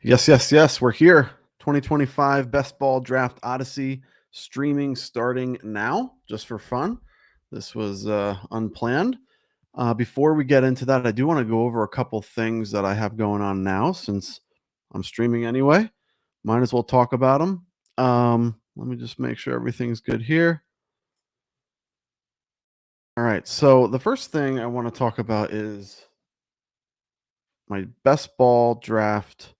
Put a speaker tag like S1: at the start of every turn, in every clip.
S1: Yes, yes, yes. We're here. 2025 Best Ball Draft Odyssey streaming starting now, just for fun. This was unplanned. Before we get into that, I do want to go over a couple things that I have going on now since I'm streaming anyway. Might as well talk about them. Let me just make sure everything's good here. All right. So, the first thing I want to talk about is my best ball draft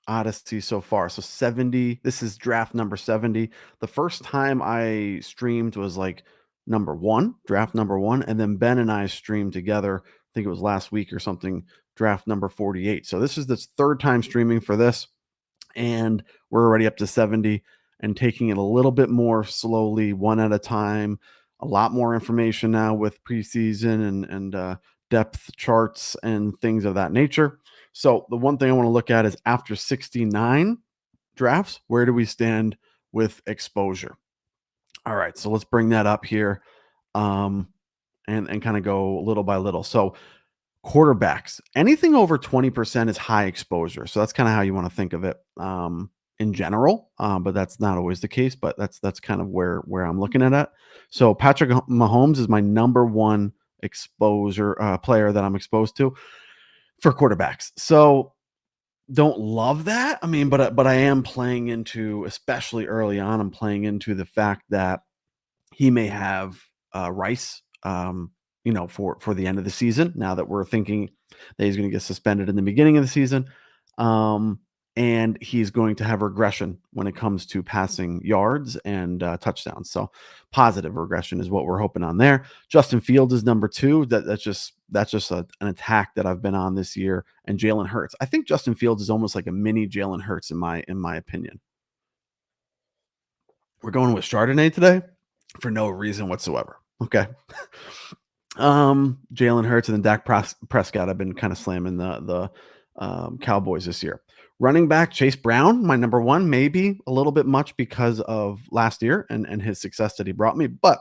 S1: Odyssey so far. So 70, this is draft number 70. The first time I streamed was like number one, draft number one. And then Ben and I streamed together. I think it was last week or something, draft number 48. So this is the third time streaming for this. And we're already up to 70 and taking it a little bit more slowly, one at a time. A lot more information now with preseason and depth charts and things of that nature. So the one thing I want to look at is after 69 drafts, where do we stand with exposure? All right, so let's bring that up here, um, and kind of go little by little. So quarterbacks, anything over 20% is high exposure. So that's kind of how you want to think of it in general. But that's not always the case. But that's kind of where I'm looking at it. So Patrick Mahomes is my number one exposure player that I'm exposed to for quarterbacks. So don't love that. I mean, but I am playing into, especially early on, I'm playing into the fact that he may have Rice, for the end of the season. Now that we're thinking that he's going to get suspended in the beginning of the season, um, and he's going to have regression when it comes to passing yards and touchdowns. So positive regression is what we're hoping on there. Justin Fields is number two. That's just an attack that I've been on this year. And Jalen Hurts. I think Justin Fields is almost like a mini Jalen Hurts in my opinion. We're going with Chardonnay today for no reason whatsoever. Okay. Jalen Hurts and then Prescott. I've been kind of slamming the Cowboys this year. Running back Chase Brown, my number one, maybe a little bit much because of last year and his success that he brought me, but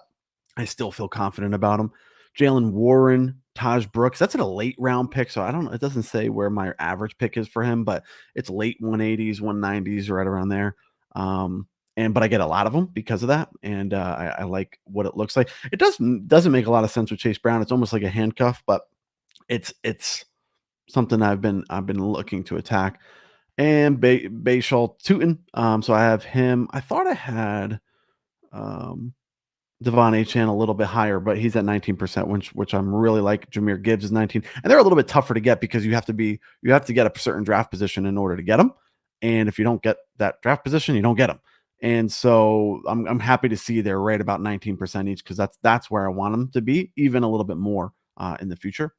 S1: I still feel confident about him. Jalen Warren, Taj Brooks. That's at a late round pick, so I don't know. It doesn't say where my average pick is for him, but it's late 180s, 190s, right around there. Um, but I get a lot of them because of that, and I like what it looks like. It doesn't make a lot of sense with Chase Brown. It's almost like a handcuff, but it's something I've been looking to attack. And Bayshall Tootin. So I have him. I thought I had um, Devon Achan a little bit higher, but he's at 19%, which I'm really like. Jameer Gibbs is 19, and they're a little bit tougher to get because you have to get a certain draft position in order to get them. And if you don't get that draft position, you don't get them. And so I'm happy to see they're right about 19% each because that's where I want them to be, even a little bit more in the future.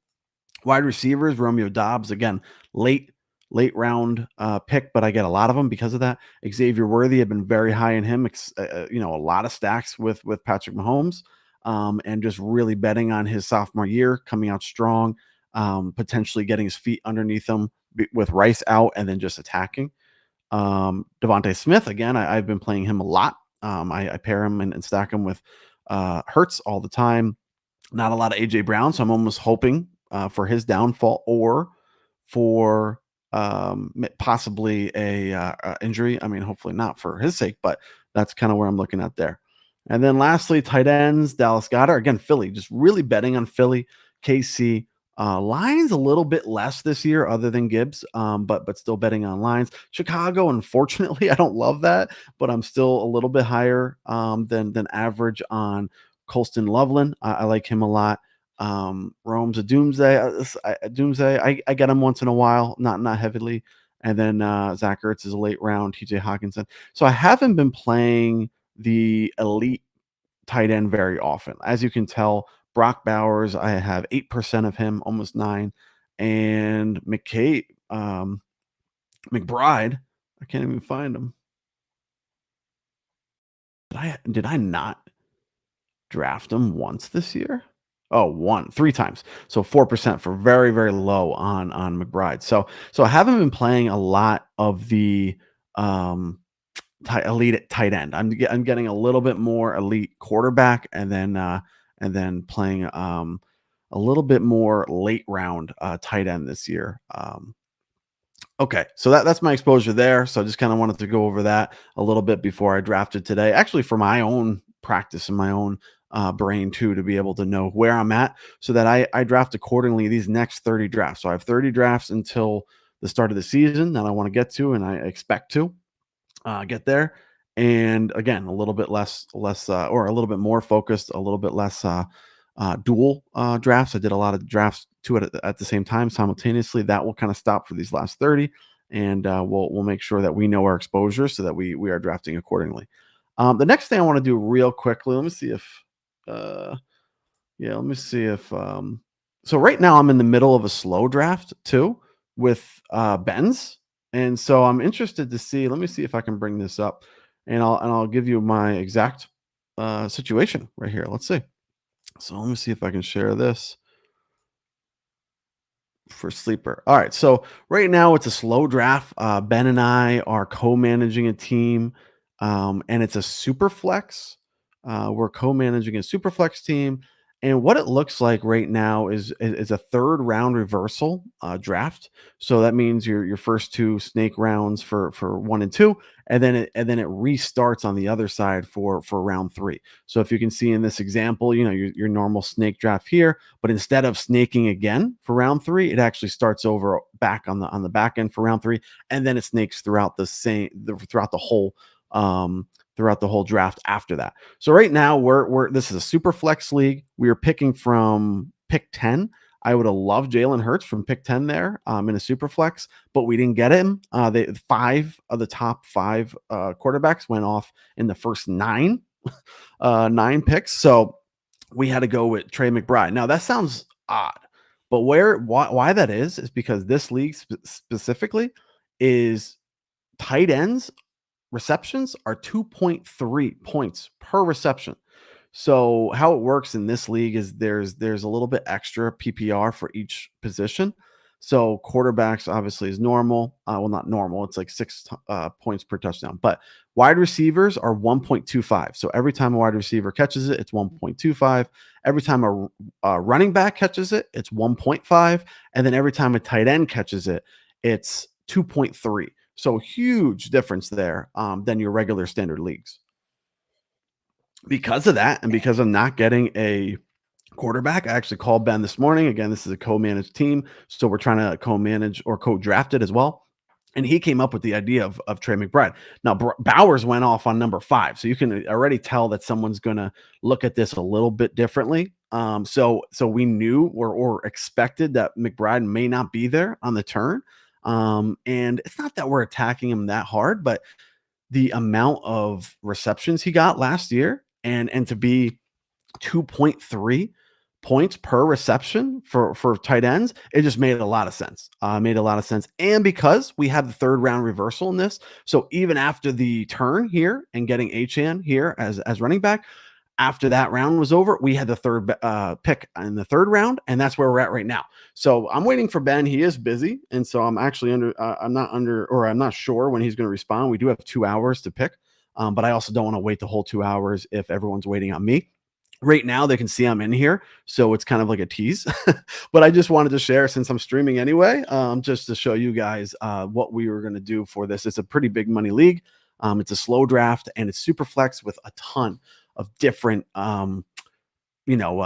S1: Wide receivers, Romeo Dobbs, again, late late round pick, but I get a lot of them because of that. Xavier Worthy, I've been very high in him. A lot of stacks with Patrick Mahomes, and just really betting on his sophomore year coming out strong, potentially getting his feet underneath him with Rice out and then just attacking. Devontae Smith, again, I've been playing him a lot. I pair him and stack him with Hurts all the time. Not a lot of AJ Brown, so I'm almost hoping for his downfall or for possibly a injury. I mean, hopefully not for his sake, but that's kind of where I'm looking at there. And then lastly, tight ends, Dallas Goddard. Again, Philly, just really betting on Philly. KC, Lions a little bit less this year other than Gibbs, but still betting on Lions. Chicago, unfortunately, I don't love that, but I'm still a little bit higher than average on Colston Loveland. I like him a lot. Rome's a doomsday. I get him once in a while, not heavily. And then Zach Ertz is a late round. TJ Hawkinson. So I haven't been playing the elite tight end very often. As you can tell, Brock Bowers, I have 8% of him, almost 9. And McBride, I can't even find him. Did I not draft him once this year? Oh, three times. So 4% for very, very low on McBride. So I haven't been playing a lot of the elite tight end. I'm getting a little bit more elite quarterback, and then playing a little bit more late round tight end this year. Okay, so that's my exposure there. So I just kind of wanted to go over that a little bit before I drafted today. Actually, for my own practice and my own brain too, to be able to know where I'm at, so that I draft accordingly these next 30 drafts. So I have 30 drafts until the start of the season that I want to get to, and I expect to get there. And again, a little bit less, or a little bit more focused, a little bit less dual drafts. I did a lot of drafts to it at the same time simultaneously. That will kind of stop for these last 30, and we'll make sure that we know our exposure so that we are drafting accordingly. The next thing I want to do real quickly, let me see if uh, yeah, let me see if so right now I'm in the middle of a slow draft too with Ben's. And so I'm interested to see, let me see if I can bring this up and I'll give you my exact situation right here. Let's see. So let me see if I can share this for sleeper. All right. So right now it's a slow draft. Ben and I are co-managing a team, and it's a super flex. We're co-managing a super flex team, and what it looks like right now is a third round reversal draft. So that means your first two snake rounds for 1 and 2, and then it restarts on the other side for round 3. So if you can see in this example, your normal snake draft here, but instead of snaking again for round 3, it actually starts over back on the back end for round 3, and then it snakes throughout the whole draft after that. So right now we're this is a super flex league. We are picking from pick 10. I would have loved Jalen Hurts from pick 10 there in a super flex, but we didn't get him. Five of the top five quarterbacks went off in the first nine picks. So we had to go with Trey McBride. Now that sounds odd, but why that is because this league specifically is tight ends receptions are 2.3 points per reception. So how it works in this league is there's a little bit extra PPR for each position. So quarterbacks obviously is normal. Well, not normal. It's like 6 points per touchdown. But wide receivers are 1.25. So every time a wide receiver catches it, it's 1.25. Every time a running back catches it, it's 1.5. And then every time a tight end catches it, it's 2.3. So huge difference there than your regular standard leagues. Because of that, and because I'm not getting a quarterback, I actually called Ben this morning. Again, this is a co-managed team, so we're trying to co-manage or co-draft it as well. And he came up with the idea of Trey McBride. Now Bowers went off on number 5, so you can already tell that someone's going to look at this a little bit differently. So we knew or expected that McBride may not be there on the turn. And it's not that we're attacking him that hard, but the amount of receptions he got last year and to be 2.3 points per reception for tight ends, it just made a lot of sense. Made a lot of sense. And because we have the third round reversal in this, so even after the turn here and getting Achan here as running back, after that round was over, we had the third pick in the third round, and that's where we're at right now. So I'm waiting for Ben. He is busy, and so I'm actually I'm not sure when he's going to respond. We do have 2 hours to pick, but I also don't want to wait the whole 2 hours if everyone's waiting on me. Right now, they can see I'm in here, so it's kind of like a tease. But I just wanted to share since I'm streaming anyway, just to show you guys what we were going to do for this. It's a pretty big money league. It's a slow draft, and it's super flex with a ton of different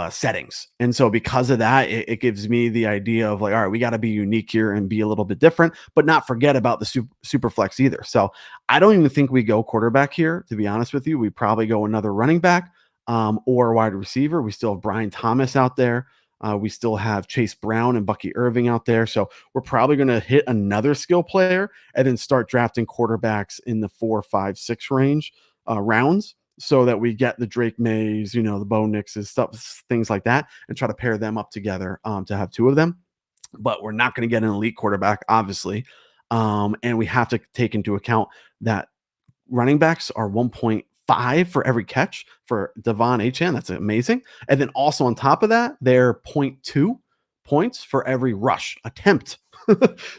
S1: settings. And so because of that, it gives me the idea of like, all right, we got to be unique here and be a little bit different, but not forget about the super flex either. So I don't even think we go quarterback here, to be honest with you. We probably go another running back or wide receiver. We still have Brian Thomas out there. We still have Chase Brown and Bucky Irving out there. So we're probably going to hit another skill player and then start drafting quarterbacks in the 4, 5, 6 range rounds, so that we get the Drake Mays, the Bo Nixes, stuff, things like that, and try to pair them up together to have 2 of them. But we're not going to get an elite quarterback, obviously. And we have to take into account that running backs are 1.5 for every catch for Devon Achan. That's amazing. And then also on top of that, they're 0.2 points for every rush attempt.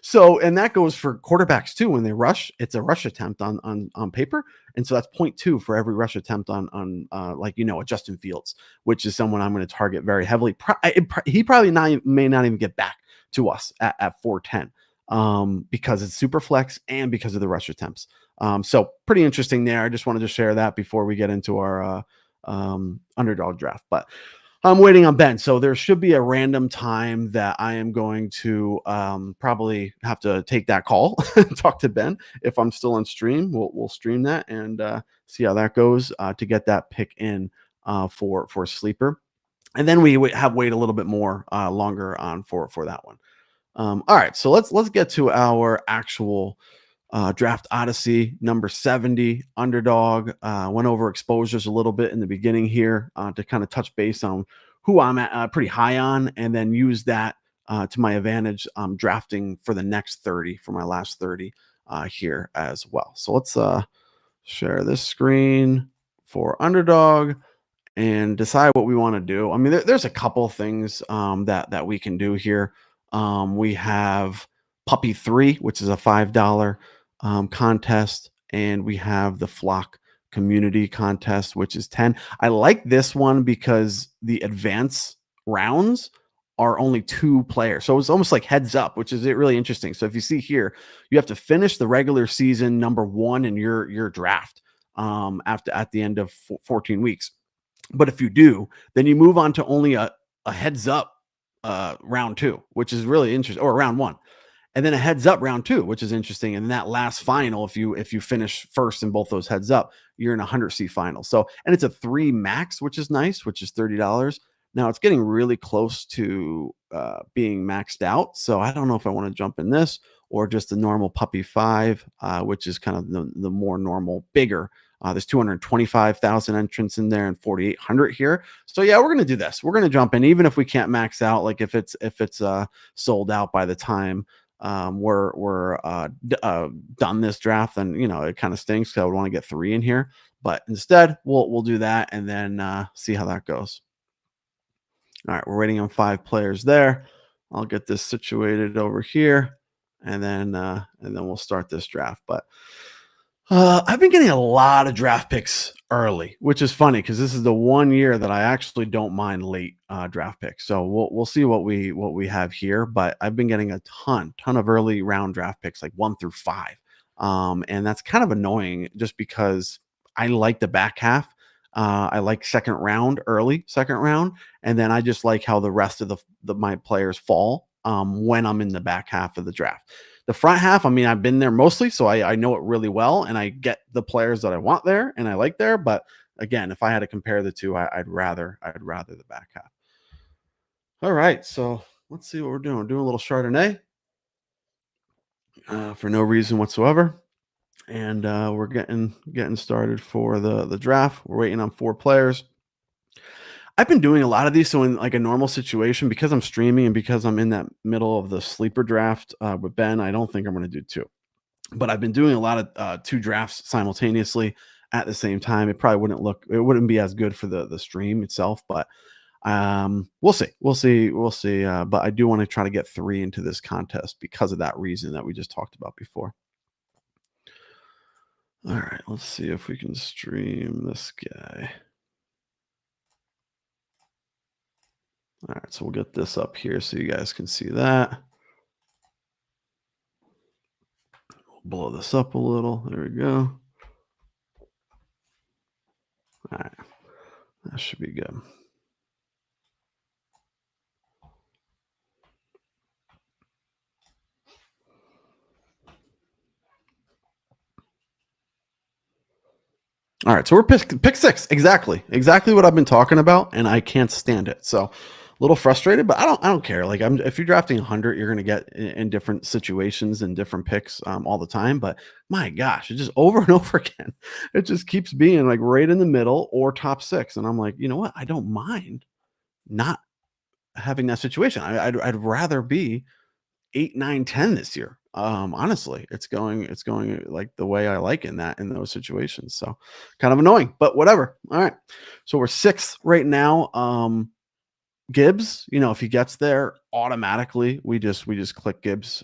S1: So, and that goes for quarterbacks too. When they rush, it's a rush attempt on paper. And so that's 0.2 for every rush attempt on a Justin Fields, which is someone I'm going to target very heavily. He probably may not even get back to us at 410. because it's super flex and because of the rush attempts. So pretty interesting there. I just wanted to share that before we get into our underdog draft. But I'm waiting on Ben. So there should be a random time that I am going to probably have to take that call and talk to Ben. If I'm still on stream, we'll stream that and see how that goes to get that pick in for sleeper. And then we have wait a little bit more longer on for that one. All right, so let's get to our actual draft Odyssey number 70 underdog. Went over exposures a little bit in the beginning here to kind of touch base on who I'm at, pretty high on, and then use that to my advantage drafting for the next 30 for my last 30 here as well. So let's share this screen for underdog and decide what we want to do. I mean, there's a couple things that we can do here. We have Puppy 3, which is a $5 contest, and we have the Flock Community Contest, which is 10. I like this one because the advance rounds are only 2 players. So it's almost like heads up, which is really interesting. So if you see here, you have to finish the regular season number 1 in your draft at the end of 14 weeks. But if you do, then you move on to only a heads up round 2, which is really interesting, or round 1, and then a heads up round 2, which is interesting. And that last final, if you finish first in both those heads up, you're in a 100 seat final. So, and it's a 3 max, which is nice, which is $30. Now it's getting really close to being maxed out. So I don't know if I want to jump in this or just the normal Puppy 5, which is kind of the more normal, bigger. There's 225,000 entrants in there and 4,800 here. So yeah, we're gonna do this. We're gonna jump in, even if we can't max out. Like if it's sold out by the time we're done this draft, then it kind of stinks because I would want to get 3 in here. But instead, we'll do that and then see how that goes. All right, we're waiting on 5 players there. I'll get this situated over here, and then we'll start this draft. But I've been getting a lot of draft picks early, which is funny because this is the one year that I actually don't mind late draft picks. So we'll see what we have here. But I've been getting a ton of early round draft picks, like 1 through 5, and that's kind of annoying just because I like the back half. I like early second round, and then I just like how the rest of my players fall when I'm in the back half of the draft. The front half, I mean, I've been there mostly, so I know it really well, and I get the players that I want there and I like there. But again, if I had to compare the two, I'd rather the back half. All right, so let's see what we're doing. We're doing a little Chardonnay for no reason whatsoever, and we're getting started for the draft. We're waiting on 4 players. I've been doing a lot of these. So in like a normal situation, because I'm streaming and because I'm in that middle of the sleeper draft with Ben, I don't think I'm going to do 2. But I've been doing a lot of 2 drafts simultaneously at the same time. It probably wouldn't be as good for the stream itself, but we'll see. But I do want to try to get 3 into this contest because of that reason that we just talked about before. All right, let's see if we can stream this guy. All right, so we'll get this up here so you guys can see that. We'll blow this up a little. There we go. All right, that should be good. All right, so we're pick 6, exactly what I've been talking about, and I can't stand it. So a little frustrated, but I don't care. Like if you're drafting 100, you're going to get in different situations and different picks all the time. But my gosh, it just over and over again, it just keeps being like right in the middle or top 6, and I'm like, you know what? I don't mind not having that situation. I'd rather be 8, 9, 10 this year. Honestly, it's going like the way I like in those situations. So kind of annoying, but whatever. All right. So we're 6th right now. Gibbs, if he gets there automatically, we just click Gibbs.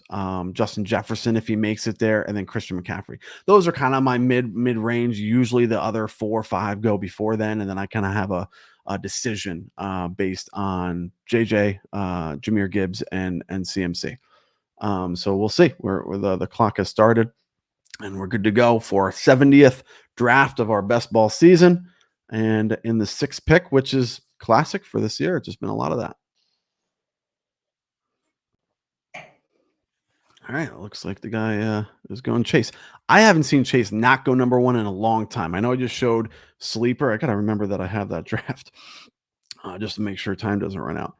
S1: Justin Jefferson, if he makes it there, and then Christian McCaffrey. Those are kind of my mid range. Usually the other 4 or 5 go before then, and then I kind of have a decision based on JJ, Jameer Gibbs, and CMC. So we'll see where the clock has started, and we're good to go for our 70th draft of our best ball season. And in the sixth pick, which is classic for this year, it's just been a lot of that. All right, it looks like the guy is going Chase. I haven't seen Chase not go number one in a long time. I know I just showed Sleeper. I gotta remember that I have that draft just to make sure time doesn't run out.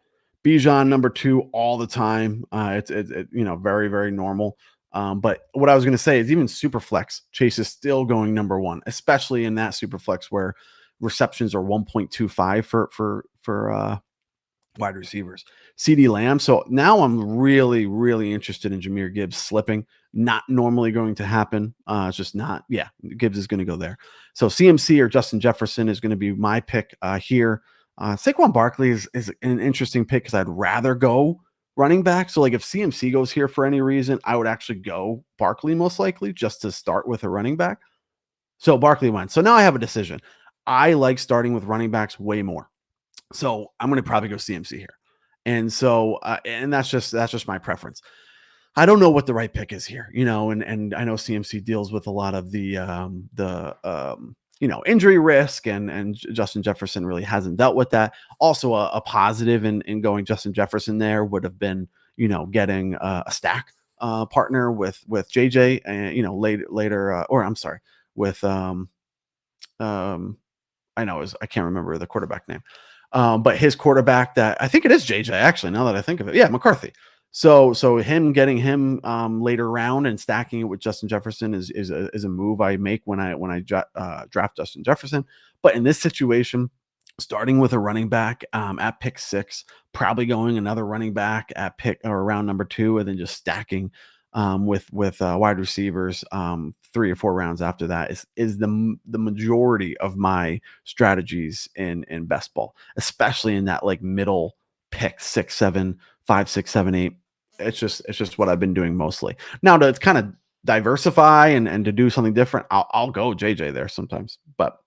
S1: Bijan number two all the time. Very very normal. But what I was going to say is even super flex, Chase is still going number one, especially in that super flex where receptions are 1.25 for wide receivers. CD Lamb. So now I'm really, really interested in Jameer Gibbs slipping. Not normally going to happen. It's just not. Yeah, Gibbs is going to go there. So CMC or Justin Jefferson is going to be my pick here. Saquon Barkley is an interesting pick because I'd rather go running back. So like if CMC goes here for any reason, I would actually go Barkley most likely just to start with a running back. So Barkley went. So now I have a decision. I like starting with running backs way more. So I'm going to probably go CMC here. And that's just my preference. I don't know what the right pick is here, and I know CMC deals with a lot of injury risk, and Justin Jefferson really hasn't dealt with that. Also, a positive in going Justin Jefferson there would have been, getting a stack partner with JJ, and later, or I'm sorry, with I know I can't remember the quarterback name. But his quarterback that I think it is JJ actually, now that I think of it. Yeah, McCarthy. So him getting him later round and stacking it with Justin Jefferson is a move I make when I draft Justin Jefferson. But in this situation, starting with a running back at pick 6, probably going another running back at pick or round number 2, and then just stacking with wide receivers 3 or 4 rounds after that is the majority of my strategies in best ball, especially in that like middle pick 6, 7, 5, 6, 7, 8. It's just what I've been doing mostly. Now to kind of diversify and to do something different, I'll go JJ there sometimes, but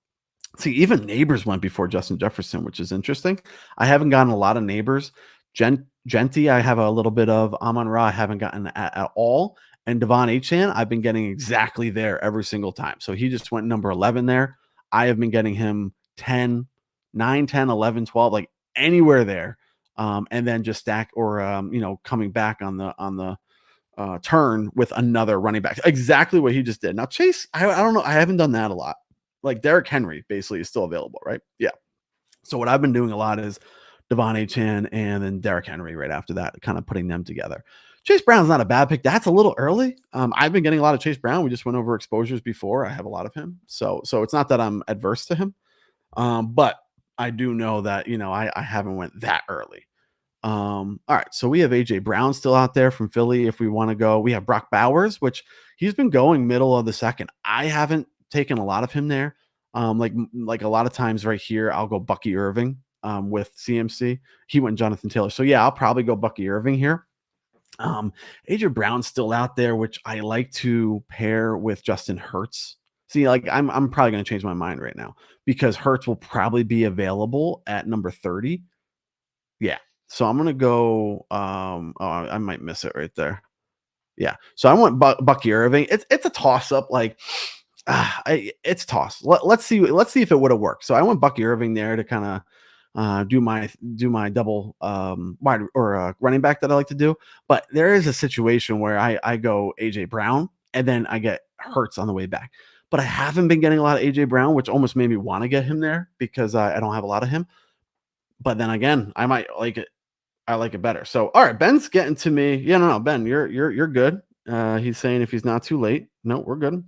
S1: see, even Neighbors went before Justin Jefferson, which is interesting. I haven't gotten a lot of Neighbors. Genty, I have a little bit of. Amon Ra, I haven't gotten at all. And Devon Achan, I've been getting exactly there every single time. So he just went number 11 there. I have been getting him 10, 9, 10, 11, 12, like anywhere there. And then just stack or, coming back on the turn with another running back. Exactly what he just did. Now, Chase, I don't know. I haven't done that a lot. Like Derrick Henry basically is still available, right? Yeah. So what I've been doing a lot is Devon Achan and then Derrick Henry right after that, kind of putting them together. Chase Brown's not a bad pick. That's a little early. I've been getting a lot of Chase Brown. We just went over exposures before. I have a lot of him. So it's not that I'm adverse to him. But I do know that, I haven't went that early. All right, so we have AJ Brown still out there from Philly if we want to go. We have Brock Bowers, which he's been going middle of the second. I haven't taken a lot of him there. Like a lot of times right here, I'll go Bucky Irving with CMC. He went Jonathan Taylor. So yeah, I'll probably go Bucky Irving here. AJ Brown's still out there, which I like to pair with Justin Hurts. See, like I'm probably going to change my mind right now because Hurts will probably be available at number 30. Yeah. So I'm gonna go. I might miss it right there. Yeah. So I want Bucky Irving. It's a toss up. Like, it's toss. Let's see. Let's see if it would have worked. So I want Bucky Irving there to kind of do my double wide or running back that I like to do. But there is a situation where I go AJ Brown and then I get Hurts on the way back. But I haven't been getting a lot of AJ Brown, which almost made me want to get him there because I don't have a lot of him. But then again, I might like it. I like it better. So, all right, Ben's getting to me. Yeah, no, Ben, you're good. He's saying if he's not too late. No, we're good.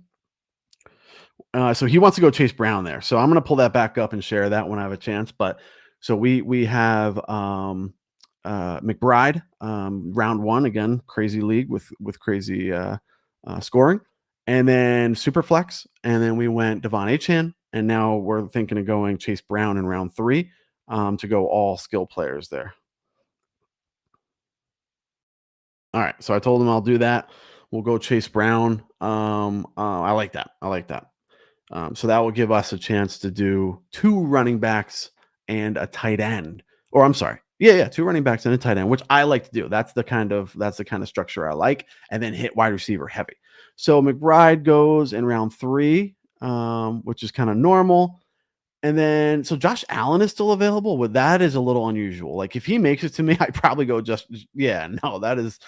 S1: So he wants to go Chase Brown there. So I'm gonna pull that back up and share that when I have a chance. But so we have McBride, round 1 again, crazy league with crazy scoring, and then Superflex, and then we went Devon Achan, and now we're thinking of going Chase Brown in round 3 to go all skill players there. All right, so I told him I'll do that. We'll go Chase Brown. I like that. I like that. So that will give us a chance to do 2 running backs and a tight end. Or I'm sorry, Yeah, yeah, 2 running backs and a tight end, which I like to do. That's the kind of structure I like, and then hit wide receiver heavy. So McBride goes in round 3, which is kinda normal. And then so Josh Allen is still available, but that is a little unusual. Like if he makes it to me, I'd probably go just yeah, no, that is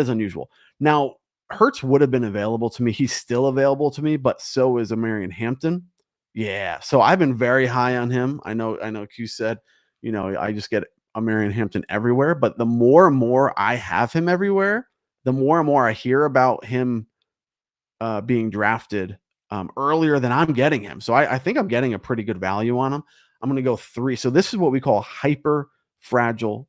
S1: unusual. Now, Hertz would have been available to me. He's still available to me, but so is Amarian Hampton. Yeah. So I've been very high on him. I know Q said, I just get Amarian Hampton everywhere, but the more and more I have him everywhere, the more and more I hear about him being drafted earlier than I'm getting him. So I think I'm getting a pretty good value on him. I'm going to go 3. So this is what we call hyper fragile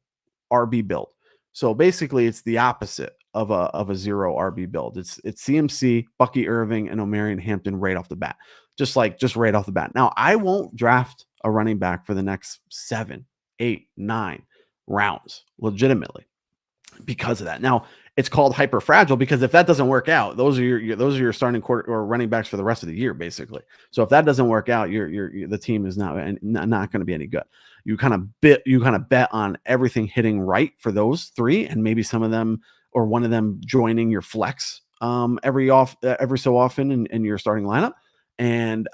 S1: RB build. So basically, it's the opposite of a zero RB build. It's CMC, Bucky Irving, and Omarion Hampton right off the bat, just right off the bat. Now I won't draft a running back for the next 7, 8, 9 rounds legitimately because of that. Now, it's called hyper fragile because if that doesn't work out, those are your starting quarter or running backs for the rest of the year, basically. So if that doesn't work out, the team is not going to be any good. You kind of bet on everything hitting right for those 3, and maybe some of them or one of them joining your flex every so often in your starting lineup, and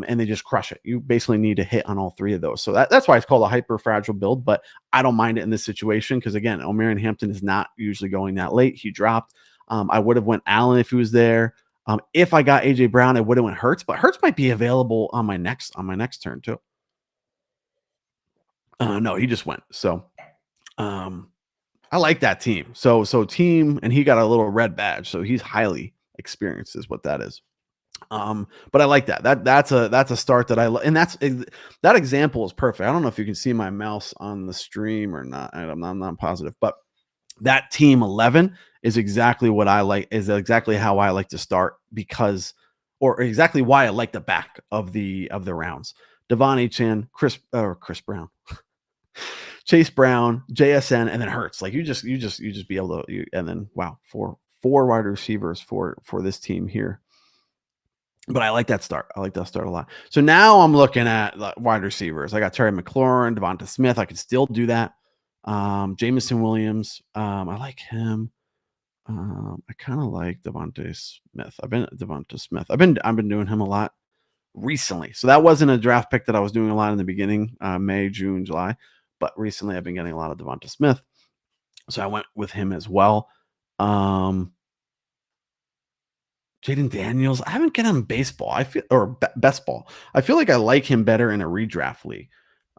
S1: they just crush it. You basically need to hit on all 3 of those. So that's why it's called a hyper fragile build. But I don't mind it in this situation because again, Omarion Hampton is not usually going that late. He dropped. I would have went Allen if he was there. If I got AJ Brown, I would have went Hurts, but Hurts might be available on my next turn too. No, he just went. So um, I like that team. So team, and he got a little red badge, so he's highly experienced, is what that is. But I like that. That's a start that and that example is perfect. I don't know if you can see my mouse on the stream or not. I'm not positive, but that team 11 is exactly what I like. Is exactly how I like to start because, or exactly why I like the back of the rounds. Devon Chan, Chris Brown, Chase Brown, JSN, and then Hurts. Like you just be able to, and then wow, four wide receivers for this team here. But I like that start. I like that start a lot. So now I'm looking at wide receivers. I got Terry McLaurin, Devonta Smith. I could still do that. Jamison Williams. I like him. I kind of like Devonta Smith. I've been doing him a lot recently. So that wasn't a draft pick that I was doing a lot in the beginning, May, June, July. But recently I've been getting a lot of Devonta Smith. So I went with him as well. Jaden Daniels, I haven't get him baseball. I feel or best ball. I feel like I like him better in a redraft league.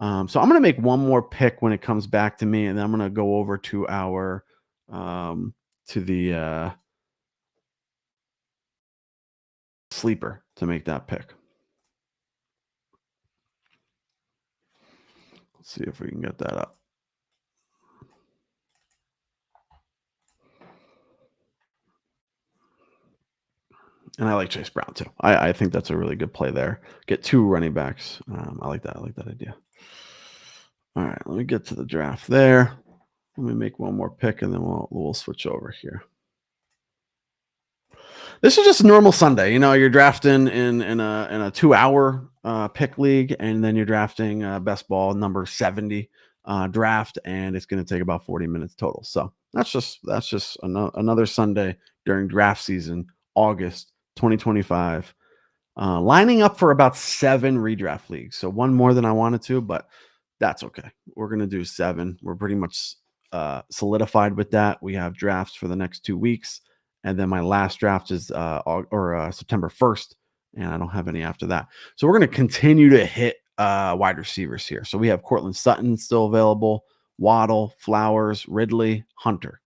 S1: So I'm gonna make one more pick when it comes back to me, and then I'm gonna go over to our to the sleeper to make that pick. Let's see if we can get that up. And I like Chase Brown too. I think that's a really good play there. Get 2 running backs. I like that. I like that idea. All right, let me get to the draft there. Let me make one more pick, and then we'll switch over here. This is just a normal Sunday. You're drafting in a 2-hour pick league, and then you're drafting best ball number 70 draft, and it's going to take about 40 minutes total. So that's just another Sunday during draft season, August 2025. Lining up for about 7 redraft leagues. So one more than I wanted to, but that's okay. We're going to do 7. We're pretty much solidified with that. We have drafts for the next 2 weeks. And then my last draft is September 1st. And I don't have any after that. So we're going to continue to hit wide receivers here. So we have Cortland Sutton still available, Waddle, Flowers, Ridley, Hunter.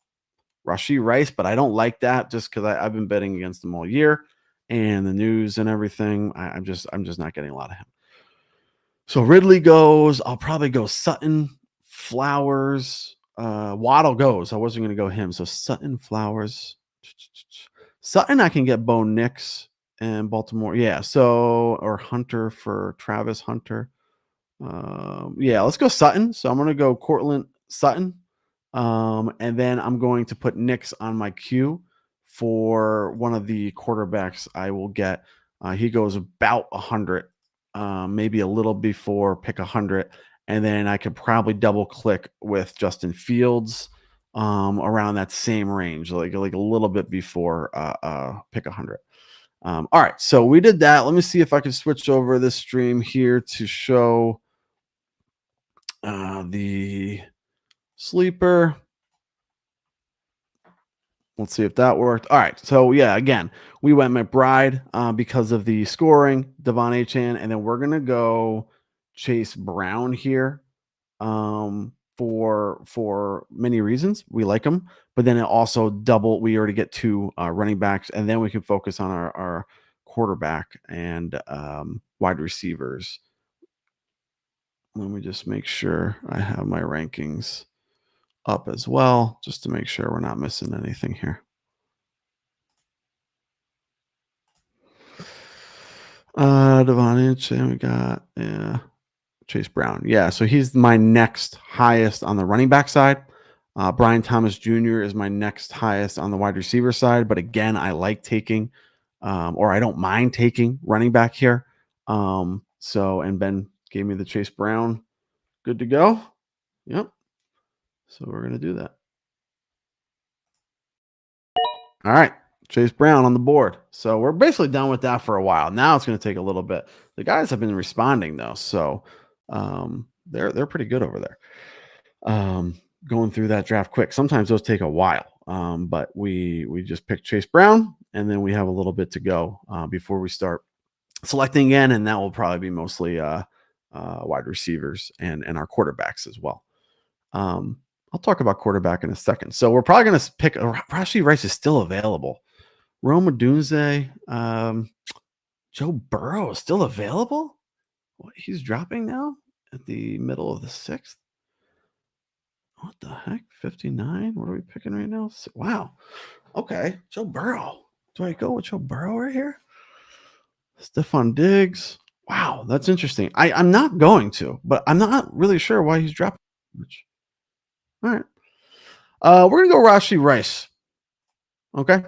S1: Rashee Rice, but I don't like that just because I've been betting against him all year, and the news and everything. I'm just not getting a lot of him. So Ridley goes. I'll probably go Sutton, Flowers, Waddle goes. I wasn't going to go him. So Sutton, Flowers, Sutton. I can get Bo Nix and Baltimore. Yeah. So or Hunter for Travis Hunter. Yeah, let's go Sutton. So I'm going to go Cortland Sutton. And then I'm going to put Nix on my queue for one of the quarterbacks I will get. He goes about 100, maybe a little before pick 100. and then I could probably double click with Justin Fields around that same range, like a little bit before pick 100. All right, so we did that. Let me see if I can switch over this stream here to show the sleeper. Let's see if that worked. All right. So yeah, again, we went McBride because of the scoring, Devon Achan, and then we're gonna go Chase Brown here for many reasons. We like him, but then it also double. We already get two running backs, and then we can focus on our quarterback and wide receivers. Let me just make sure I have my rankings up as well, just to make sure we're not missing anything here. Devon Inch, and we got Chase Brown. Yeah, so he's my next highest on the running back side. Brian Thomas Jr. is my next highest on the wide receiver side. But again, I like taking, or I don't mind taking running back here. So, and Ben gave me the Chase Brown. Good to go. Yep. So we're going to do that. All right. Chase Brown on the board. So we're basically done with that for a while. Now it's going to take a little bit. The guys have been responding though, so they're pretty good over there. Going through that draft quick. Sometimes those take a while, but we just picked Chase Brown, and then we have a little bit to go before we start selecting again, and that will probably be mostly wide receivers and our quarterbacks as well. I'll talk about quarterback in a second. So we're probably going to pick. Rashee Rice is still available. Rome Odunze, Joe Burrow is still available. What, he's dropping now at the middle of the sixth. What the heck? 59? What are we picking right now? Wow. Okay. Joe Burrow. Do I go with Joe Burrow right here? Stephon Diggs. Wow, that's interesting. I'm not going to, but I'm not really sure why he's dropping. All right. We're gonna go Rashee Rice. Okay.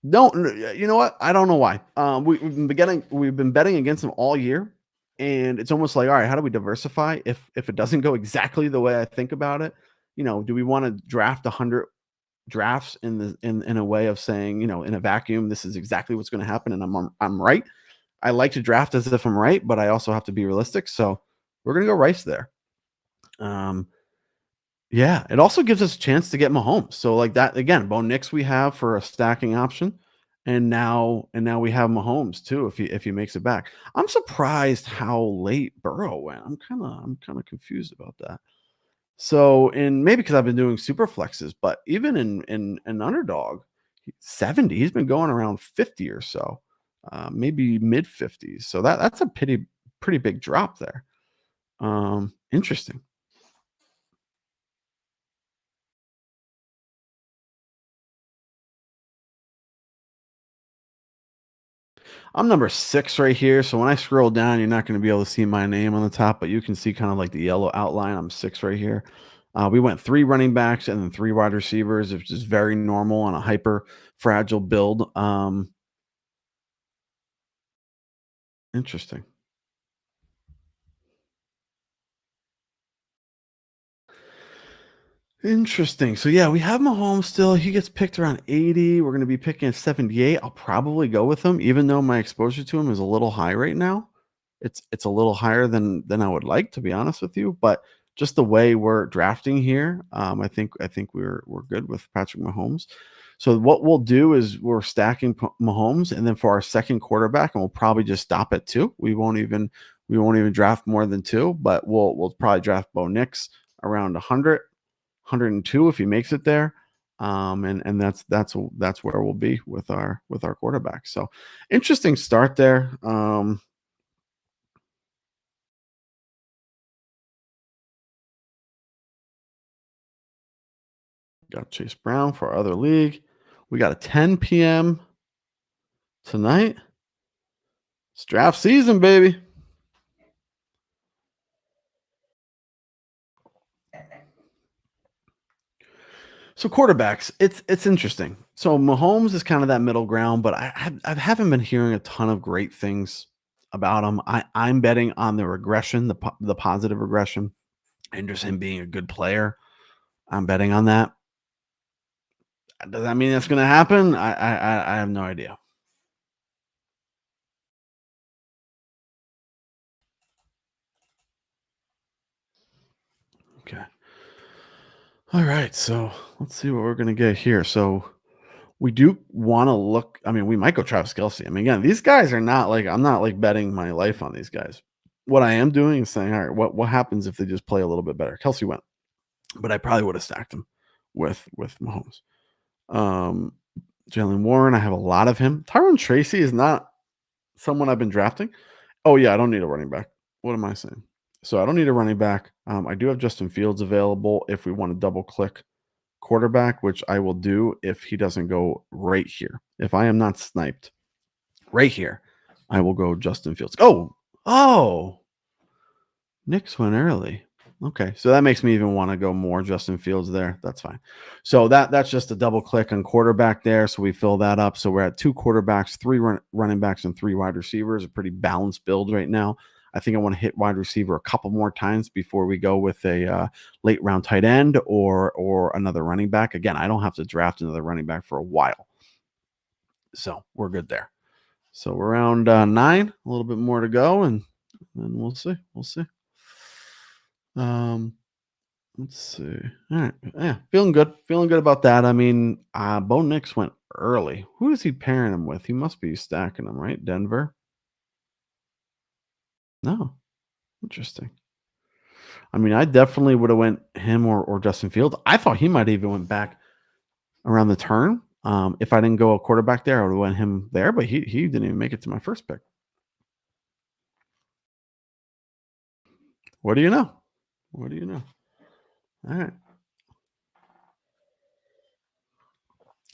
S1: Don't you know what? I don't know why. We've been betting against him all year, and it's almost like, all right, how do we diversify if it doesn't go exactly the way I think about it? Do we want to draft 100 drafts in a way of saying, in a vacuum, this is exactly what's going to happen, and I'm right. I like to draft as if I'm right, but I also have to be realistic. So we're gonna go Rice there. Yeah, it also gives us a chance to get Mahomes. So like that again, Bo Nix we have for a stacking option, and now we have Mahomes too if he makes it back. I'm surprised how late Burrow went. I'm kind of confused about that. So, and maybe because I've been doing super flexes, but even in an underdog, 70, he's been going around 50 or so, maybe mid 50s. So that's a pretty big drop there. Interesting. I'm number 6 right here, so when I scroll down, you're not gonna be able to see my name on the top, but you can see kinda like the yellow outline. I'm 6 right here. We went 3 running backs and then 3 wide receivers, which is very normal on a hyper fragile build. Interesting. Interesting. So yeah, we have Mahomes still. He gets picked around 80. We're going to be picking at 78. I'll probably go with him, even though my exposure to him is a little high right now. It's a little higher than I would like, to be honest with you. But just the way we're drafting here, I think we're good with Patrick Mahomes. So what we'll do is we're stacking Mahomes, and then for our second quarterback, and we'll probably just stop at 2. We won't even draft more than 2, but we'll probably draft Bo Nix around 102 if he makes it there. And that's where we'll be with our quarterback. So interesting start there. Got Chase Brown for our other league. We got a 10 p.m. tonight. It's draft season, baby. So quarterbacks, it's interesting. So Mahomes is kind of that middle ground, but I haven't been hearing a ton of great things about him. I'm betting on the regression, the positive regression, and just him being a good player. I'm betting on that. Does that mean that's going to happen? I have no idea. Okay. All right. So let's see what we're going to get here. So we do want to look. I mean, we might go Travis Kelsey. I mean, again, these guys are not like I'm not like betting my life on these guys. What I am doing is saying, all right, what happens if they just play a little bit better? Kelsey went, but I probably would have stacked him with Mahomes. Um, Jalen Warren, I have a lot of him. Tyron Tracy is not someone I've been drafting. Oh yeah, I don't need a running back. What am I saying? So I don't need a running back. I do have Justin Fields available if we want to double click quarterback, which I will do if he doesn't go right here. If I am not sniped right here, I will go Justin Fields. Oh, Knicks went early. Okay, so that makes me even want to go more Justin Fields there. That's fine. So that's just a double click on quarterback there. So we fill that up. So we're at 2 quarterbacks, 3 running backs, and 3 wide receivers. A pretty balanced build right now. I think I want to hit wide receiver a couple more times before we go with a late round tight end or another running back. Again, I don't have to draft another running back for a while, so we're good there. So we're around 9, a little bit more to go, and then we'll see. We'll see. Um, let's see. All right. Yeah, feeling good. Feeling good about that. I mean, Bo Nix went early. Who is he pairing him with? He must be stacking them, right? Denver? No. Interesting. I mean, I definitely would have went him or Justin Fields. I thought he might even went back around the turn. If I didn't go a quarterback there, I would have went him there, but he didn't even make it to my first pick. What do you know? What do you know? All right.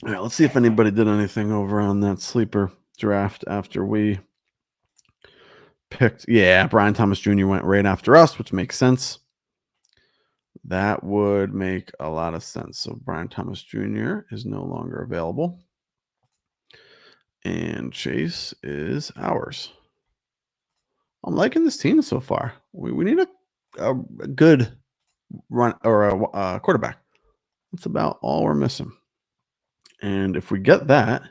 S1: All right, let's see if anybody did anything over on that sleeper draft after we picked. Yeah, Brian Thomas Jr. went right after us, which makes sense. That would make a lot of sense. So Brian Thomas Jr. is no longer available. And Chase is ours. I'm liking this team so far. We need a good run or a quarterback. That's about all we're missing. And if we get that,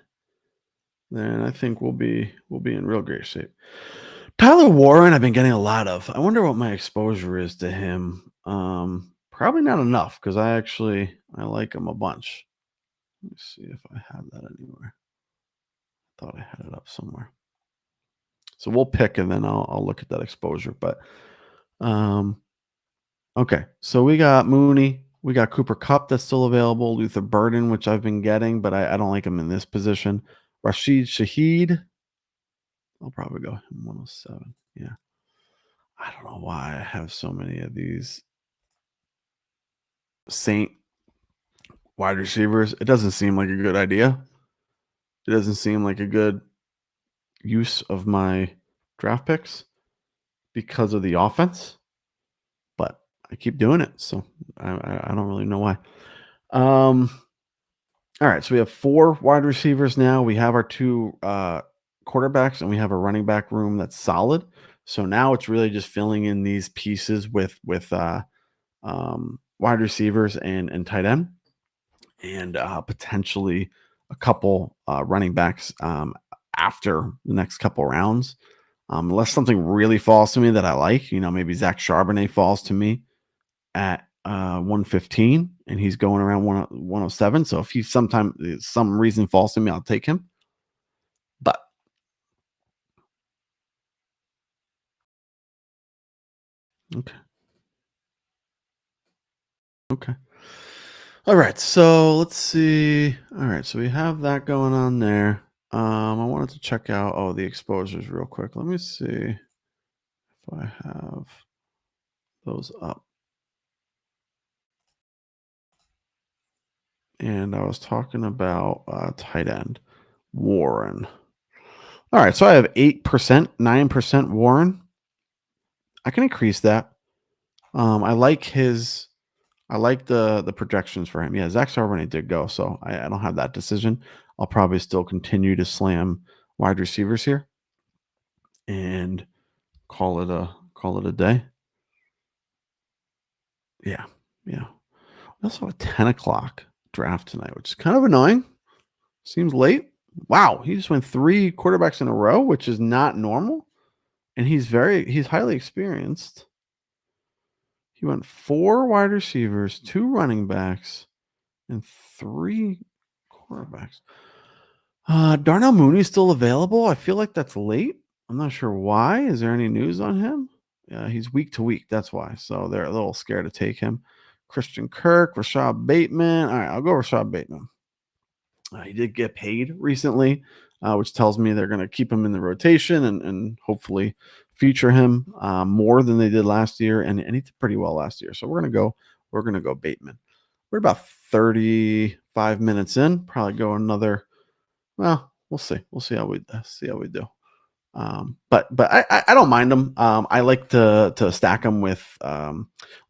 S1: then I think we'll be in real great shape. Tyler Warren, I've been getting a lot of. I wonder what my exposure is to him. Probably not enough because I like him a bunch. Let me see if I have that anywhere. I thought I had it up somewhere. So we'll pick and then I'll look at that exposure. But okay. So we got Mooney, we got Cooper Cup that's still available, Luther Burden, which I've been getting, but I don't like him in this position. Rashid Shaheed. I'll probably go him 107. Yeah. I don't know why I have so many of these Saint wide receivers. It doesn't seem like a good idea. It doesn't seem like a good use of my draft picks because of the offense, but I keep doing it, so I don't really know why. All right, so we have 4 wide receivers now. We have our 2 quarterbacks, and we have a running back room that's solid. So now it's really just filling in these pieces with wide receivers and tight end, and potentially a couple running backs after the next couple rounds. Unless something really falls to me that I like, maybe Zach Charbonnet falls to me at 115 and he's going around 107. So if he some reason falls to me, I'll take him. But okay. Okay. All right. So let's see. All right. So we have that going on there. I wanted to check out the exposures real quick. Let me see if I have those up. And I was talking about tight end Warren. All right, so I have 8%, 9% Warren. I can increase that. I like the projections for him. Yeah, Zach Charbonnet did go, so I don't have that decision. I'll probably still continue to slam wide receivers here. and call it a day. Yeah, yeah. We also have a 10 o'clock draft tonight, which is kind of annoying. Seems late. Wow, he just went 3 quarterbacks in a row, which is not normal, and he's highly experienced. He went 4 wide receivers, 2 running backs, and 3 quarterbacks. Darnell Mooney's still available. I feel like that's late. I'm not sure why. Is there any news on him? Yeah, he's week to week. That's why. So they're a little scared to take him. Christian Kirk, Rashad Bateman. All right, I'll go Rashad Bateman. He did get paid recently, which tells me they're going to keep him in the rotation and hopefully feature him more than they did last year. And he did pretty well last year. So we're gonna go Bateman. We're about 35 minutes in. Probably go another. Well, we'll see. We'll see how we do. But I don't mind them. I like to stack them with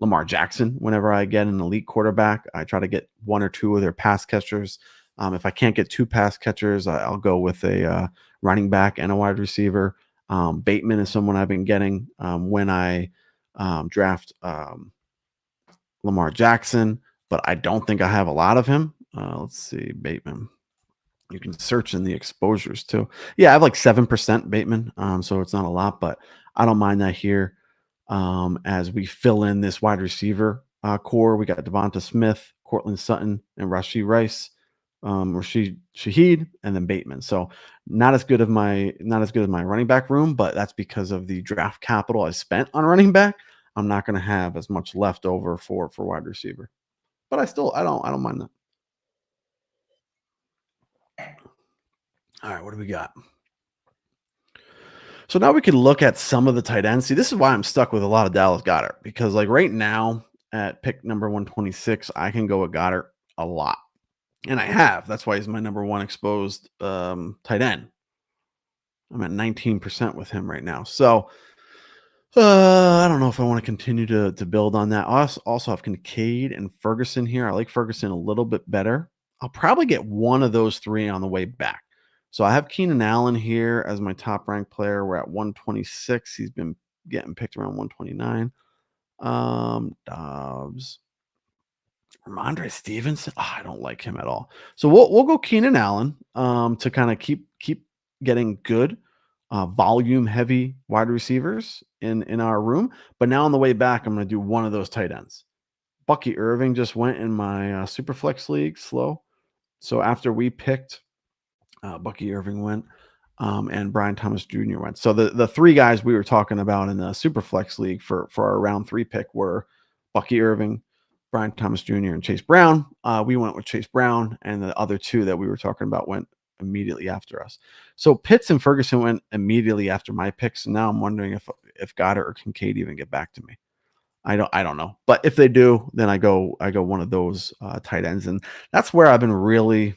S1: Lamar Jackson whenever I get an elite quarterback. I try to get 1 or 2 of their pass catchers. If I can't get 2 pass catchers, I'll go with a running back and a wide receiver. Bateman is someone I've been getting when I draft Lamar Jackson, but I don't think I have a lot of him. Let's see, Bateman. You can search in the exposures too. Yeah, I have like 7% Bateman, so it's not a lot, but I don't mind that here. As we fill in this wide receiver core, we got Devonta Smith, Cortland Sutton, and Rashid Shaheed, and then Bateman. So not as good as my running back room, but that's because of the draft capital I spent on running back. I'm not going to have as much left over for wide receiver, but I don't mind that. All right, what do we got? So now we can look at some of the tight ends. See, this is why I'm stuck with a lot of Dallas Goddard because, like, right now at pick number 126, I can go with Goddard a lot, and I have. That's why he's my number one exposed tight end. I'm at 19% with him right now. So I don't know if I want to continue to build on that. I also have Kincaid and Ferguson here. I like Ferguson a little bit better. I'll probably get one of those 3 on the way back. So I have Keenan Allen here as my top ranked player. We're at 126. He's been getting picked around 129. Dobbs. Ramondre Stevenson. I don't like him at all. So we'll go Keenan Allen to kind of keep getting good volume heavy wide receivers in our room. But now on the way back, I'm going to do one of those tight ends. Bucky Irving just went in my super flex league slow. So after we picked, Bucky Irving went, and Brian Thomas Jr. went. So the 3 guys we were talking about in the super flex league for our round 3 pick were Bucky Irving, Brian Thomas Jr., and Chase Brown. We went with Chase Brown, and the other 2 that we were talking about went immediately after us. So Pitts and Ferguson went immediately after my picks. And now I'm wondering if Goddard or Kincaid even get back to me. I don't know. But if they do, then I go one of those tight ends. And that's where I've been really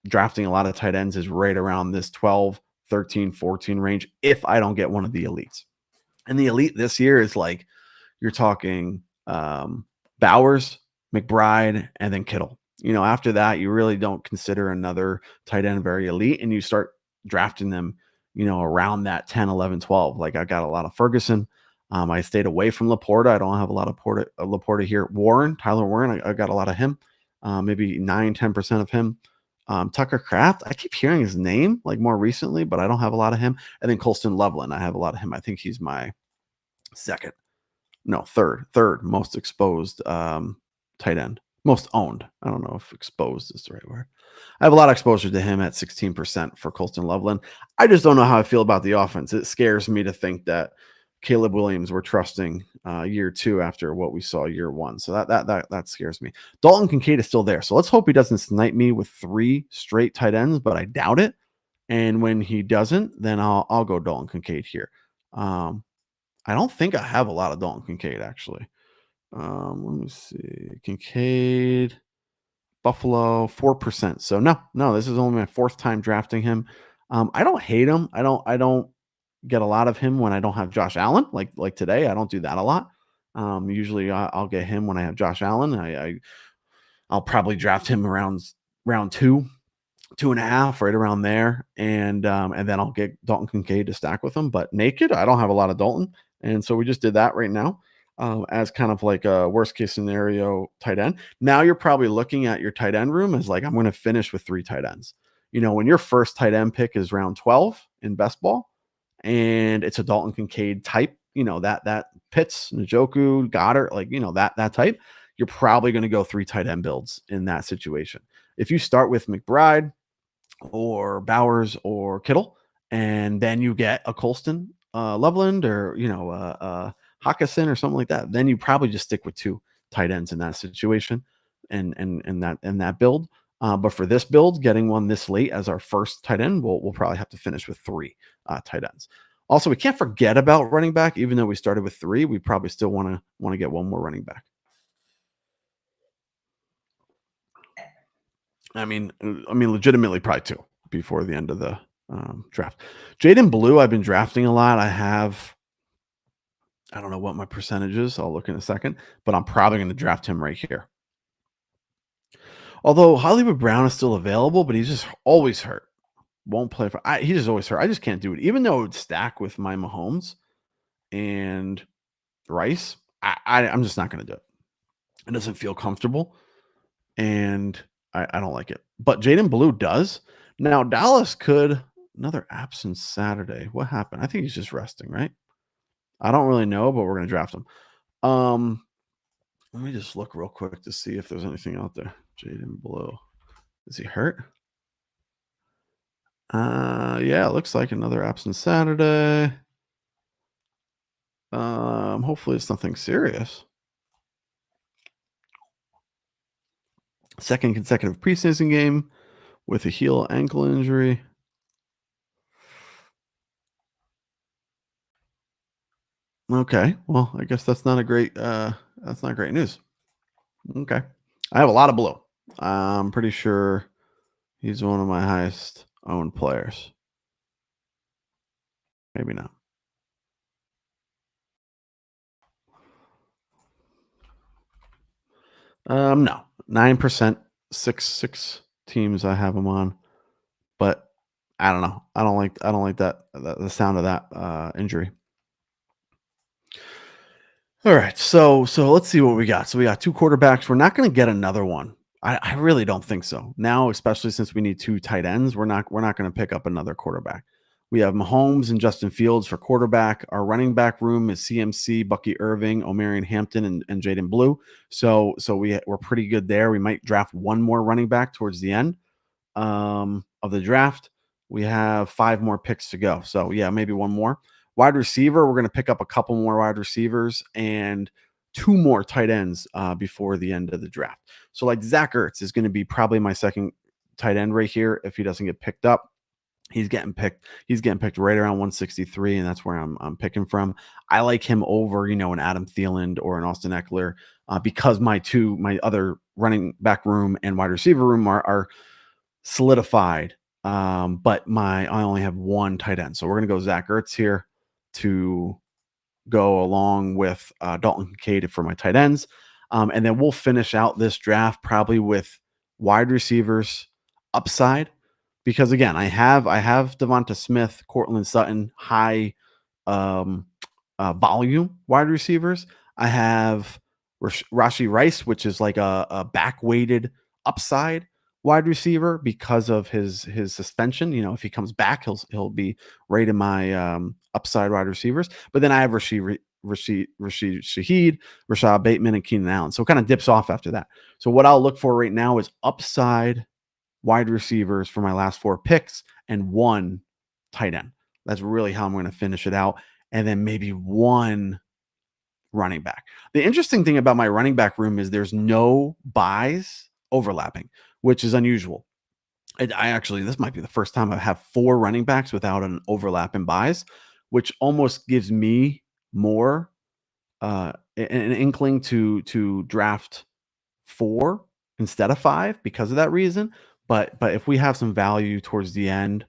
S1: drafting a lot of tight ends is right around this 12, 13, 14 range if I don't get one of the elites. And the elite this year is like you're talking Bowers, McBride, and then Kittle. After that, you really don't consider another tight end very elite, and you start drafting them, around that 10, 11, 12. Like I got a lot of Ferguson. I stayed away from Laporta. I don't have a lot of Laporta here. Tyler Warren, I got a lot of him. Maybe 9, 10% of him. Tucker Kraft, I keep hearing his name like more recently, but I don't have a lot of him. And then Colston Loveland, I have a lot of him. I think he's my third most exposed tight end, most owned. I don't know if exposed is the right word. I have a lot of exposure to him at 16% for Colston Loveland. I just don't know how I feel about the offense. It scares me to think that Caleb Williams we're trusting year 2 after what we saw year 1. So that scares me. Dalton Kincaid is still there. So let's hope he doesn't snipe me with 3 straight tight ends, but I doubt it. And when he doesn't, then I'll go Dalton Kincaid here. I don't think I have a lot of Dalton Kincaid actually. Let me see. Kincaid, Buffalo, 4%. So no, this is only my 4th time drafting him. I don't hate him. I don't get a lot of him when I don't have Josh Allen. Like today, I don't do that a lot. Usually I'll get him when I have Josh Allen. I'll probably draft him around round 2. 2.5, right around there, and then I'll get Dalton Kincaid to stack with him. But naked, I don't have a lot of Dalton, and so we just did that right now, as kind of like a worst case scenario tight end. Now you're probably looking at your tight end room as like I'm going to finish with 3 tight ends. When your first tight end pick is round 12 in best ball, and it's a Dalton Kincaid type, that Pitts, Njoku, Goddard, like that type, you're probably going to go 3 tight end builds in that situation. If you start with McBride or Bowers or Kittle, and then you get a Colston, Loveland, or Hawkinson or something like that, then you probably just stick with 2 tight ends in that situation, and that build. But for this build, getting one this late as our first tight end, we'll probably have to finish with 3 tight ends. Also, we can't forget about running back, even though we started with 3. We probably still want to get one more running back. Legitimately, probably 2 before the end of the draft. Jaden Blue, I've been drafting a lot. I don't know what my percentage is. I'll look in a second, but I'm probably going to draft him right here. Although Hollywood Brown is still available, but he's just always hurt. Won't play he's just always hurt. I just can't do it. Even though it would stack with my Mahomes and Rice, I'm just not going to do it. It doesn't feel comfortable, and I don't like it. But Jaden Blue does. Now, Dallas could another absence Saturday. What happened? I think he's just resting, right? I don't really know, but we're going to draft him. Let me just look real quick to see if there's anything out there. Jaden Blue. Is he hurt? Yeah, it looks like another absence Saturday. Hopefully it's nothing serious. Second consecutive preseason game with a heel ankle injury. Okay, well, I guess that's not great news. Okay, I have a lot of Blue. I'm pretty sure he's one of my highest owned players. Maybe not. No, 9%, six teams I have him on, but I don't know. I don't like that the sound of that injury. All right, so let's see what we got. So we got 2 quarterbacks. We're not going to get another one. I really don't think so. Now, especially since we need 2 tight ends, we're not going to pick up another quarterback. We have Mahomes and Justin Fields for quarterback. Our running back room is CMC, Bucky Irving, Omarion Hampton, and Jaden Blue. So we're pretty good there. We might draft one more running back towards the end of the draft. We have 5 more picks to go. So yeah, maybe one more. Wide receiver, we're going to pick up a couple more wide receivers and 2 more tight ends before the end of the draft. So like Zach Ertz is going to be probably my second tight end right here if he doesn't get picked up. He's getting picked right around 163, and that's where I'm picking from. I like him over, an Adam Thielen or an Austin Eckler because my other running back room and wide receiver room are solidified. But I only have 1 tight end, so we're gonna go Zach Ertz here to go along with Dalton Kincaid for my tight ends, and then we'll finish out this draft probably with wide receivers upside. Because again, I have Devonta Smith, Cortland Sutton, high volume wide receivers. I have Rashi Rice, which is like a back weighted upside wide receiver because of his suspension. If he comes back, he'll be right in my upside wide receivers. But then I have Rashid Shaheed, Rashad Bateman, and Keenan Allen. So it kind of dips off after that. So what I'll look for right now is upside wide receivers for my last 4 picks and 1 tight end. That's really how I'm going to finish it out. And then maybe 1 running back. The interesting thing about my running back room is there's no buys overlapping, which is unusual. This might be the first time I have 4 running backs without an overlap in buys, which almost gives me more an inkling to draft 4 instead of 5 because of that reason. But if we have some value towards the end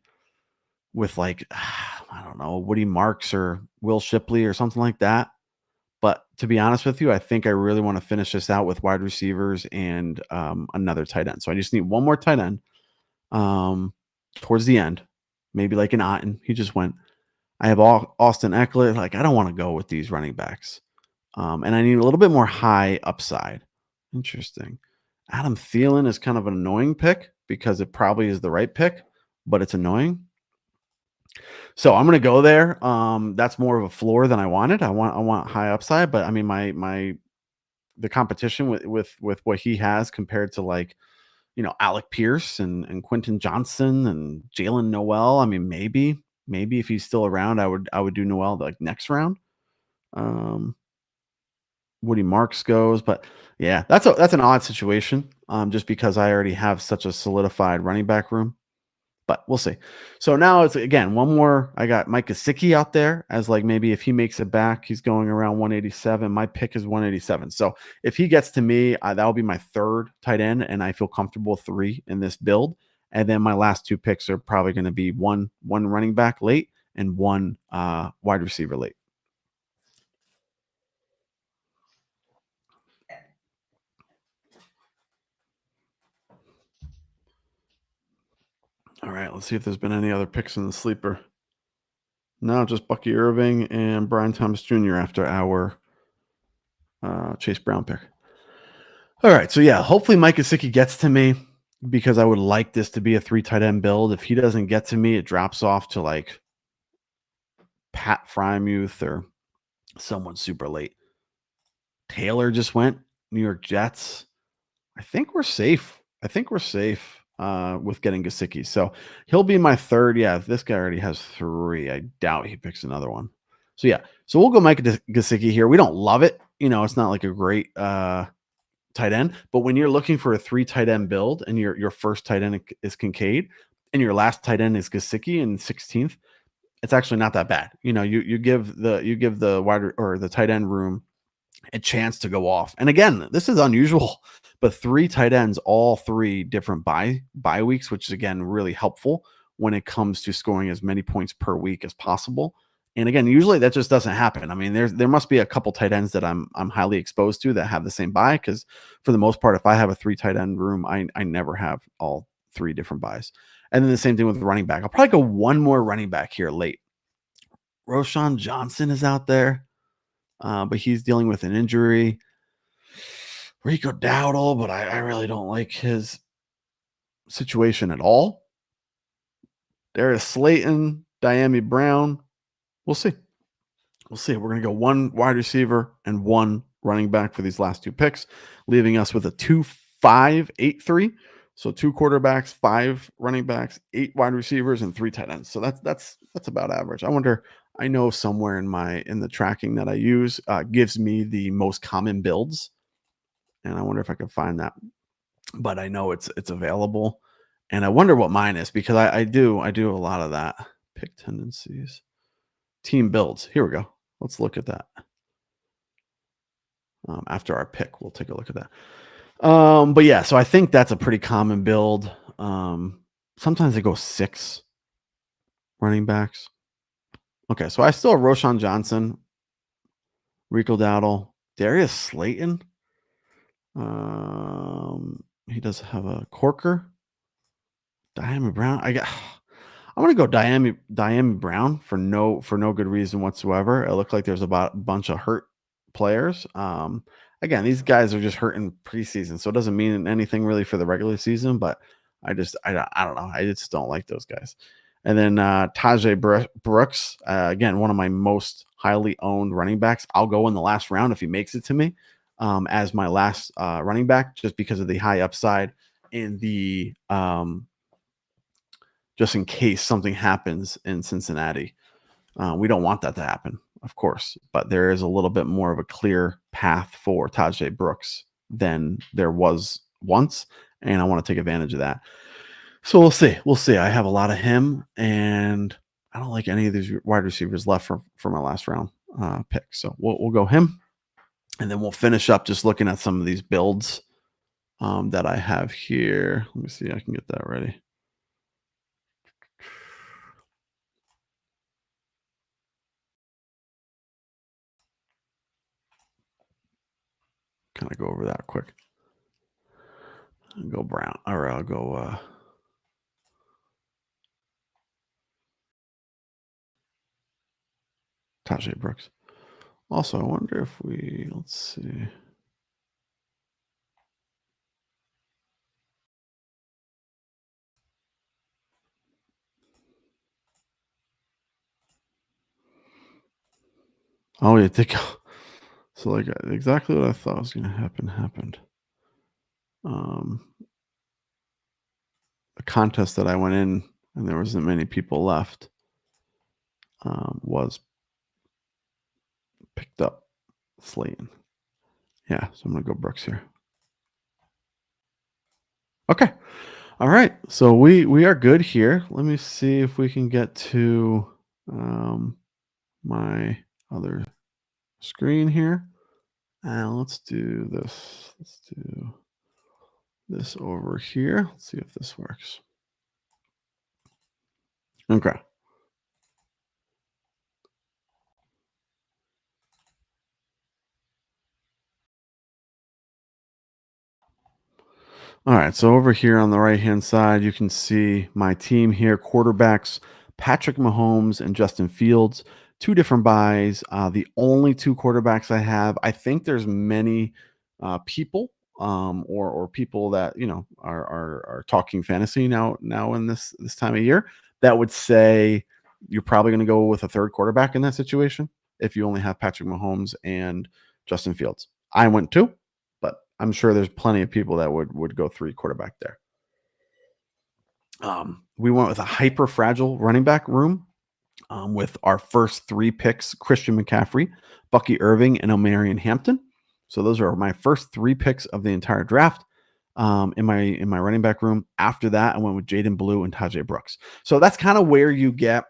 S1: with like I don't know, Woody Marks or Will Shipley or something like that. But to be honest with you, I think I really want to finish this out with wide receivers and another tight end. So I just need 1 more tight end. um, towards the end, maybe like an Otten. He just went. I have Austin Eckler. Like I don't want to go with these running backs, and I need a little bit more high upside. Interesting. Adam Thielen is kind of an annoying pick because it probably is the right pick, but it's annoying. So I'm gonna go there. That's more of a floor than I wanted. I want high upside, but I mean my the competition with what he has compared to like Alec Pierce and Quentin Johnson and Jalen Noel. I mean maybe if he's still around, I would do Noel like next round. Um, Woody Marks goes, but yeah, that's an odd situation. Just because I already have such a solidified running back room. But we'll see. So now it's again one more. I got Mike Gesicki out there as like maybe if he makes it back, he's going around 187. My pick is 187. So if he gets to me, that will be my third tight end, and I feel comfortable with three in this build. And then my last two picks are probably going to be one running back late and one wide receiver late. All right, let's see if there's been any other picks in the sleeper. No, just Bucky Irving and Brian Thomas Jr. after our Chase Brown pick. All right, so yeah, hopefully Mike Gesicki gets to me because I would like this to be a three tight end build. If he doesn't get to me, it drops off to like Pat Frymuth or someone super late. Taylor just went New York Jets. I think we're safe. I think we're safe with getting Gesicki. So he'll be my third. Yeah, this guy already has three. I doubt he picks another one. So yeah, so we'll go Mike Gesicki here. We don't love it. It's not like a great tight end. But when you're looking for a three tight end build and your first tight end is Kincaid and your last tight end is Gesicki in 16th, it's actually not that bad. You give the wide or the tight end room a chance to go off. And again, this is unusual, but three tight ends, all three different bye weeks, which is again really helpful when it comes to scoring as many points per week as possible. And again, usually that just doesn't happen. I mean, there must be a couple tight ends that I'm highly exposed to that have the same buy because for the most part, if I have a three tight end room, I never have all three different buys. And then the same thing with the running back. I'll probably go one more running back here late. Roshan Johnson is out there, but he's dealing with an injury. Rico Dowdle, but I really don't like his situation at all. Darius Slayton, Diami Brown. We'll see. We'll see. We're going to go one wide receiver and one running back for these last two picks, leaving us with a 2-5-8-3. So two quarterbacks, five running backs, eight wide receivers, and three tight ends. So that's about average. I wonder. I know somewhere in the tracking that I use gives me the most common builds, and I wonder if I can find that. But I know it's available, and I wonder what mine is because I do a lot of that. Pick tendencies, team builds. Here we go. Let's look at that. After our pick, we'll take a look at that. But yeah, so I think that's a pretty common build. Sometimes they go six running backs. Okay, so I still have Roshan Johnson, Rico Dowdle, Darius Slayton. He does have a Corker. Diami Brown. I'm gonna go Diami Brown for no good reason whatsoever. It looked like there's about a bunch of hurt players. Again, these guys are just hurt in preseason, so it doesn't mean anything really for the regular season. But I don't know. I just don't like those guys. And then Tajay Brooks, again, one of my most highly owned running backs. I'll go in the last round if he makes it to me as my last running back, just because of the high upside and the just in case something happens in Cincinnati. We don't want that to happen, of course, but there is a little bit more of a clear path for Tajay Brooks than there was once, and I want to take advantage of that. So we'll see. We'll see. I have a lot of him, and I don't like any of these wide receivers left for my last round pick. So we'll go him, and then we'll finish up just looking at some of these builds that I have here. Let me see. I can get that ready. Kind of go over that quick. I'll go Brown, or I'll go Tajay Brooks. Also, I wonder if let's see. Oh, yeah, think so. Like exactly what I thought was going to happen happened. Um, the contest that I went in, and there wasn't many people left, was picked up Slayton. Yeah, so I'm gonna go Brooks here. Okay. All right. So we are good here. Let me see if we can get to my other screen here. And let's do this. Let's do this over here. Let's see if this works. Okay. All right. So over here on the right hand side, you can see my team here: quarterbacks, Patrick Mahomes and Justin Fields. Two different buys. The only two quarterbacks I have. I think there's many people or people that are talking fantasy now in this time of year that would say you're probably going to go with a third quarterback in that situation if you only have Patrick Mahomes and Justin Fields. I went two, but I'm sure there's plenty of people that would go three quarterback there. We went with a hyper fragile running back room with our first three picks: Christian McCaffrey, Bucky Irving, and Omarion Hampton. So those are my first three picks of the entire draft. In my running back room. After that, I went with Jaden Blue and Tajay Brooks. So that's kind of where you get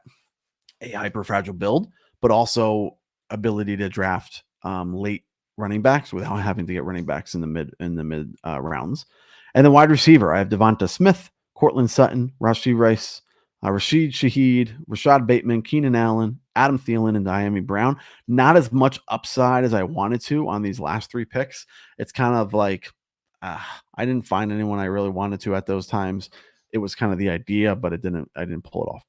S1: a hyper fragile build, but also ability to draft late running backs without having to get running backs in the mid rounds. And then wide receiver, I have Devonta Smith, Cortland Sutton, Rashid Shaheed, Rashad Bateman, Keenan Allen, Adam Thielen, and Diami Brown. Not as much upside as I wanted to on these last three picks. It's kind of like I didn't find anyone I really wanted to at those times. It was kind of the idea, but I didn't pull it off.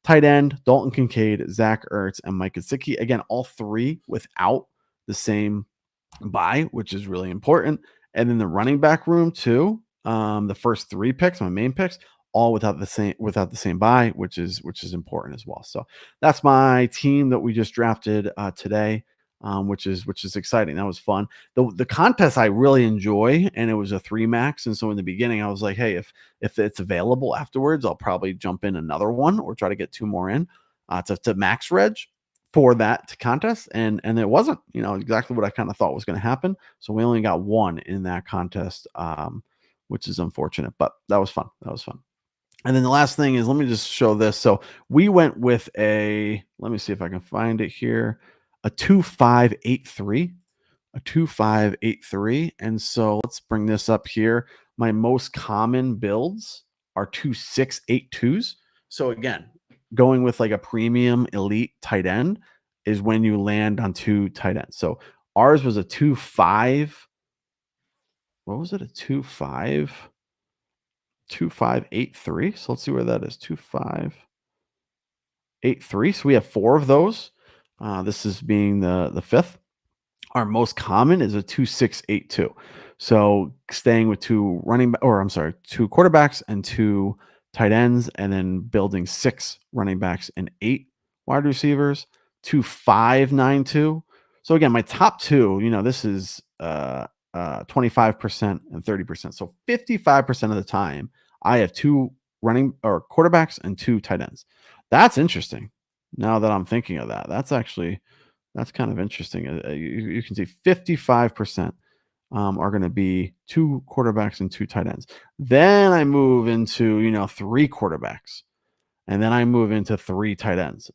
S1: Tight end, Dalton Kincaid, Zach Ertz, and Mike Gesicki. Again, all three without the same buy, which is really important. And then the running back room too. The first three picks, my main picks, all without the same buy, which is important as well. So that's my team that we just drafted today, which is exciting. That was fun. The contest I really enjoy, and it was a three max. And so in the beginning, I was like, hey, if it's available afterwards, I'll probably jump in another one or try to get two more in to max reg for that contest, and it wasn't exactly what I kind of thought was going to happen. So we only got one in that contest, which is unfortunate, but that was fun. And then the last thing is, let me just show this. So we went with let me see if I can find it here, a 2583, a 2583. And so let's bring this up here. My most common builds are 2682s. So again, going with like a premium elite tight end is when you land on two tight ends. So ours was a 25. What was it? A 2583. So let's see where that is. 2583. So we have four of those. This is being the fifth. Our most common is a 2682. So staying with two quarterbacks and two tight ends, and then building six running backs and eight wide receivers. 2592. So again, my top two, this is 25% and 30%. So 55% of the time, I have two running or quarterbacks and two tight ends. That's interesting. Now that I'm thinking of that, that's kind of interesting. You can see 55% are going to be two quarterbacks and two tight ends. Then I move into, three quarterbacks, and then I move into three tight ends.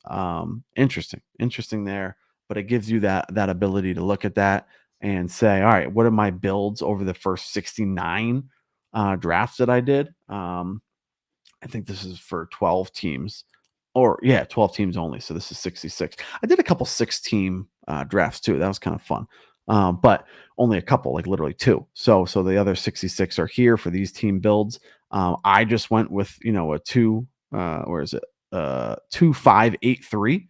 S1: Interesting there, but it gives you that ability to look at that and say, all right, what are my builds over the first 69 drafts that I did? I think this is for 12 teams, or yeah, 12 teams only. So this is 66. I did a couple 6-team drafts too. That was kind of fun. But only a couple, like literally two. So the other 66 are here for these team builds. I just went with, a two, where is it? 2583,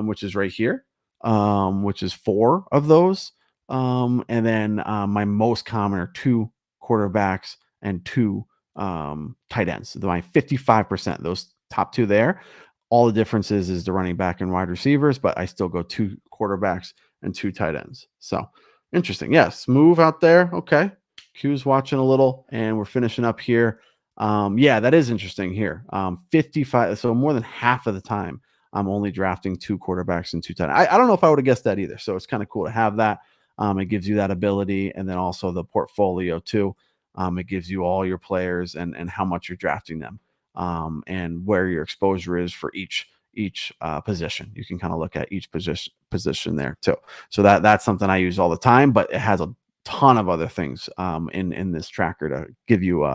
S1: which is right here. which is 4 of those. And then my most common are 2 quarterbacks and 2 tight ends. So my 55%, those top 2 there. All the differences is the running back and wide receivers, but I still go 2 quarterbacks and 2 tight ends. So interesting. Yes, move out there. Okay. Q's watching a little, and we're finishing up here. Yeah, that is interesting here. 55. So more than half of the time, I'm only drafting 2 quarterbacks and 2 tight ends. I don't know if I would have guessed that either. So it's kind of cool to have that. It gives you that ability, and then also the portfolio too. It gives you all your players and how much you're drafting them, and where your exposure is for each position. You can kind of look at each position there too. So that's something I use all the time, but it has a ton of other things in this tracker to give you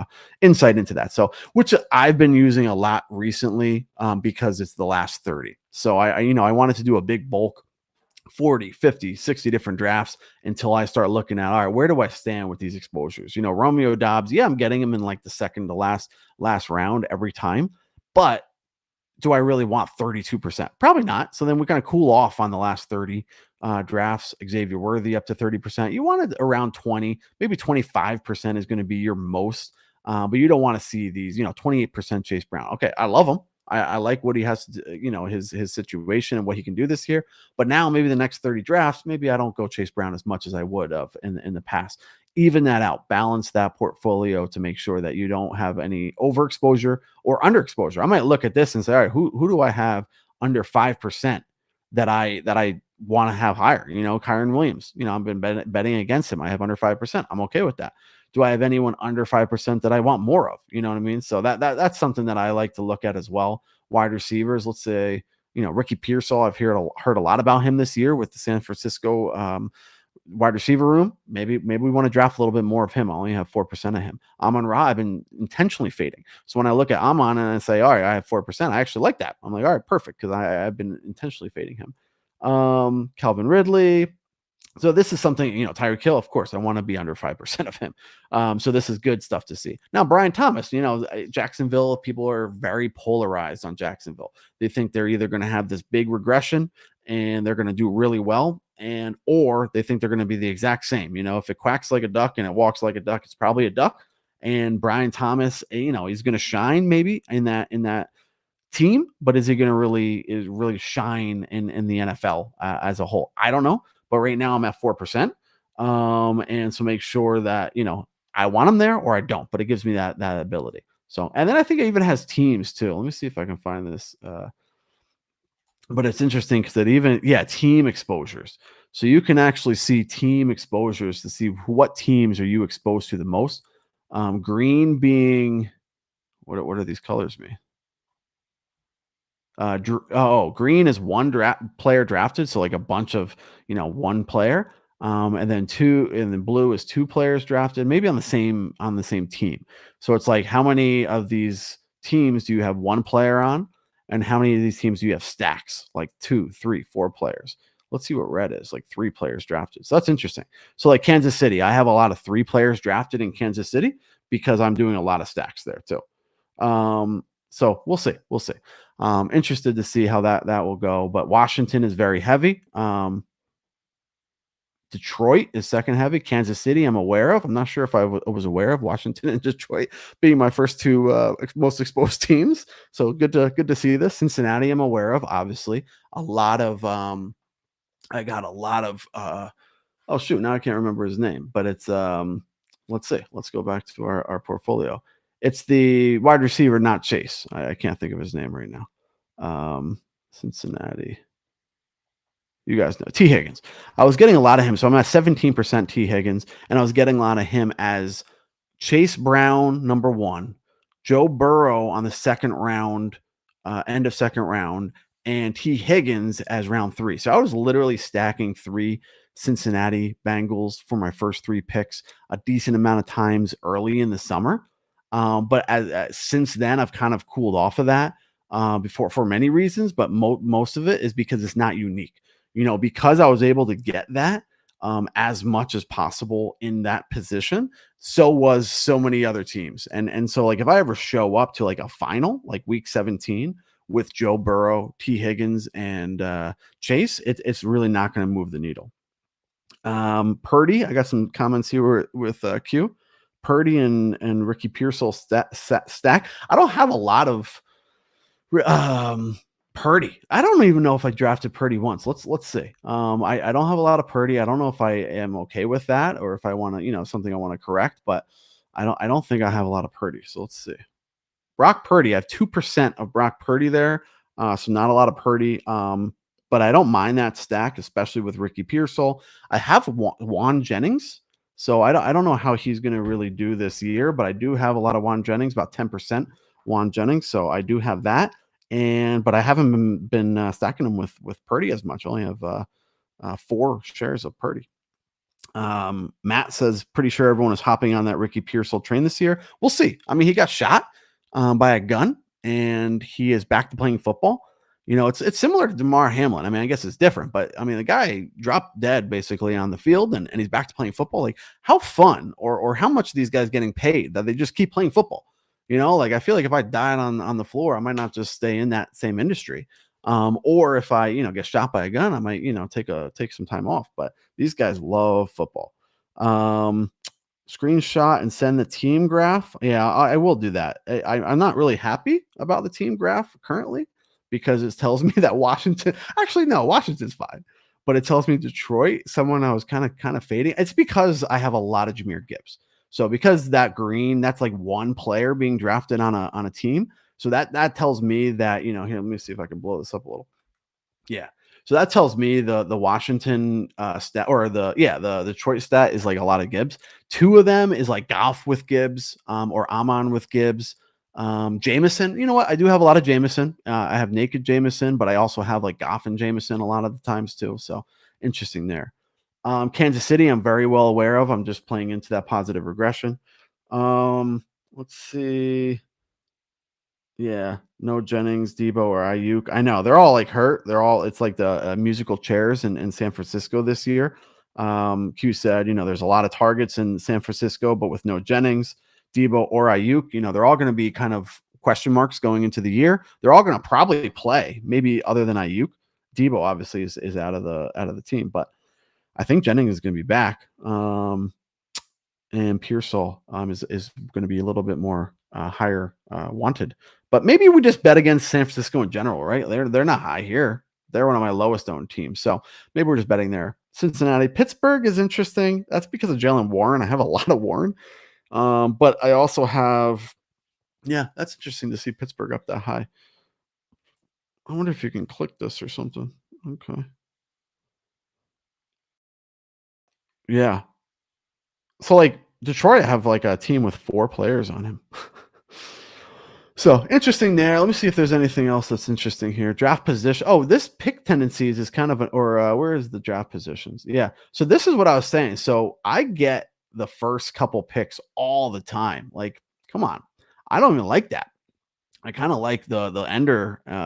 S1: insight into that. So which I've been using a lot recently, because it's the last 30. So I wanted to do a big bulk 40, 50, 60 different drafts until I start looking at, all right, where do I stand with these exposures? Romeo Dobbs, yeah, I'm getting him in like the second to last round every time, but do I really want 32%? Probably not. So then we kind of cool off on the last 30 drafts. Xavier Worthy up to 30%. You wanted around 20, maybe 25% is going to be your most, but you don't want to see these, 28% Chase Brown. Okay, I love him. I like what he has to do, his situation and what he can do this year. But now maybe the next 30 drafts, maybe I don't go Chase Brown as much as I would have in the past. Even that out, balance that portfolio to make sure that you don't have any overexposure or underexposure. I might look at this and say, all right, who do I have under 5% that I want to have higher? Kyron Williams. I've been betting against him. I have under 5%. I'm okay with that. Do I have anyone under 5% that I want more of? You know what I mean? So that's something that I like to look at as well. Wide receivers, let's say, Ricky Pearsall. I've heard a lot about him this year with the San Francisco wide receiver room. Maybe we want to draft a little bit more of him. I only have 4% of him. Amon-Ra, I've been intentionally fading. So when I look at Amon and I say, all right, I have 4%, I actually like that. I'm like, all right, perfect, because I've been intentionally fading him. Calvin Ridley. So this is something, Tyreek Hill, of course, I want to be under 5% of him. So this is good stuff to see. Now, Brian Thomas, Jacksonville, people are very polarized on Jacksonville. They think they're either going to have this big regression and they're going to do really well, or they think they're going to be the exact same. If it quacks like a duck and it walks like a duck, it's probably a duck. And Brian Thomas, he's going to shine maybe in that team, but is he going to really shine in the NFL as a whole? I don't know. But right now I'm at 4%. And so make sure that, I want him there or I don't, but it gives me that ability. So, and then I think it even has teams too. Let me see if I can find this. But it's interesting because team exposures. So you can actually see team exposures to see what teams are you exposed to the most. Green being, what are these colors mean? Green is one player drafted, so like a bunch of one player, and then two, and then blue is 2 players drafted, maybe on the same team. So it's like how many of these teams do you have one player on, and how many of these teams do you have stacks like 2, 3, 4 players? Let's see what red is, like 3 players drafted. So that's interesting. So like Kansas City, I have a lot of 3 players drafted in Kansas City because I'm doing a lot of stacks there too. So we'll see. Interested to see how that will go. But Washington is very heavy. Detroit is second heavy. Kansas City, I'm aware of. I'm not sure if I was aware of Washington and Detroit being my first 2 most exposed teams. So good to see this. Cincinnati, I'm aware of. Obviously, a lot of I got a lot of oh shoot, now I can't remember his name, but it's let's see. Let's go back to our portfolio. It's the wide receiver, not Chase. I can't think of his name right now. Cincinnati. You guys know T. Higgins. I was getting a lot of him. So I'm at 17% T. Higgins, and I was getting a lot of him as Chase Brown, number 1, Joe Burrow on the second round, end of second round, and T. Higgins as round 3. So I was literally stacking 3 Cincinnati Bengals for my first 3 picks a decent amount of times early in the summer. But since then, I've kind of cooled off of that before for many reasons, but most of it is because it's not unique. Because I was able to get that as much as possible in that position, so was so many other teams. And so like if I ever show up to like a final, like week 17, with Joe Burrow, T. Higgins, and Chase, it's really not going to move the needle. Purdy, I got some comments here with Q. Purdy and Ricky Pearsall stack. I don't have a lot of um, Purdy. I don't even know if I drafted Purdy once. Let's see. I don't have a lot of Purdy. I don't know if I am okay with that or if I want to, something I want to correct, but I don't think I have a lot of Purdy. So let's see. Brock Purdy, I have 2% of Brock Purdy there. So not a lot of Purdy. But I don't mind that stack, especially with Ricky Pearsall. I have Juan Jennings. So I don't know how he's going to really do this year, but I do have a lot of Juan Jennings, about 10% Juan Jennings. So I do have that. But I haven't been stacking them with Purdy as much. I only have 4 shares of Purdy. Matt says, pretty sure everyone is hopping on that Ricky Pearsall train this year. We'll see. I mean, he got shot by a gun, and he is back to playing football. It's similar to Damar Hamlin. I mean, I guess it's different, but I mean, the guy dropped dead basically on the field, and he's back to playing football. Like, how fun or how much are these guys getting paid that they just keep playing football? Like I feel like if I died on the floor, I might not just stay in that same industry. Or if I, get shot by a gun, I might, take some time off. But these guys love football. Screenshot and send the team graph. Yeah, I will do that. I'm not really happy about the team graph currently because it tells me that Washington. Actually, no, Washington's fine, but it tells me Detroit. Someone I was kind of fading. It's because I have a lot of Jahmyr Gibbs. So because that green, that's like one player being drafted on a team. So that tells me that, here, let me see if I can blow this up a little. Yeah. So that tells me the Washington stat or the Detroit stat is like a lot of Gibbs. 2 of them is like Goff with Gibbs, or Amon with Gibbs. Jameson, you know what? I do have a lot of Jameson. I have naked Jameson, but I also have like Goff and Jameson a lot of the times too. So interesting there. Kansas City, I'm very well aware of. I'm just playing into that positive regression. Let's see. Yeah, no Jennings, Debo, or Ayuk. I know they're all like hurt. It's like the musical chairs in San Francisco this year. Q said, there's a lot of targets in San Francisco, but with no Jennings, Debo, or Ayuk, they're all going to be kind of question marks going into the year. They're all going to probably play, maybe other than Ayuk. Debo obviously is out of the team, but I think Jennings is going to be back. And Pearsall is going to be a little bit more higher wanted. But maybe we just bet against San Francisco in general, right? They're not high here. They're one of my lowest owned teams. So maybe we're just betting there. Cincinnati. Pittsburgh is interesting. That's because of Jalen Warren. I have a lot of Warren. But I also have, yeah, that's interesting to see Pittsburgh up that high. I wonder if you can click this or something. Okay. Yeah. So like Detroit have like a team with 4 players on him. So interesting there. Let me see if there's anything else that's interesting here. Draft position. Oh, this pick tendencies is kind of where is the draft positions? Yeah. So this is what I was saying. So I get the first couple picks all the time. Like, come on. I don't even like that. I kind of like the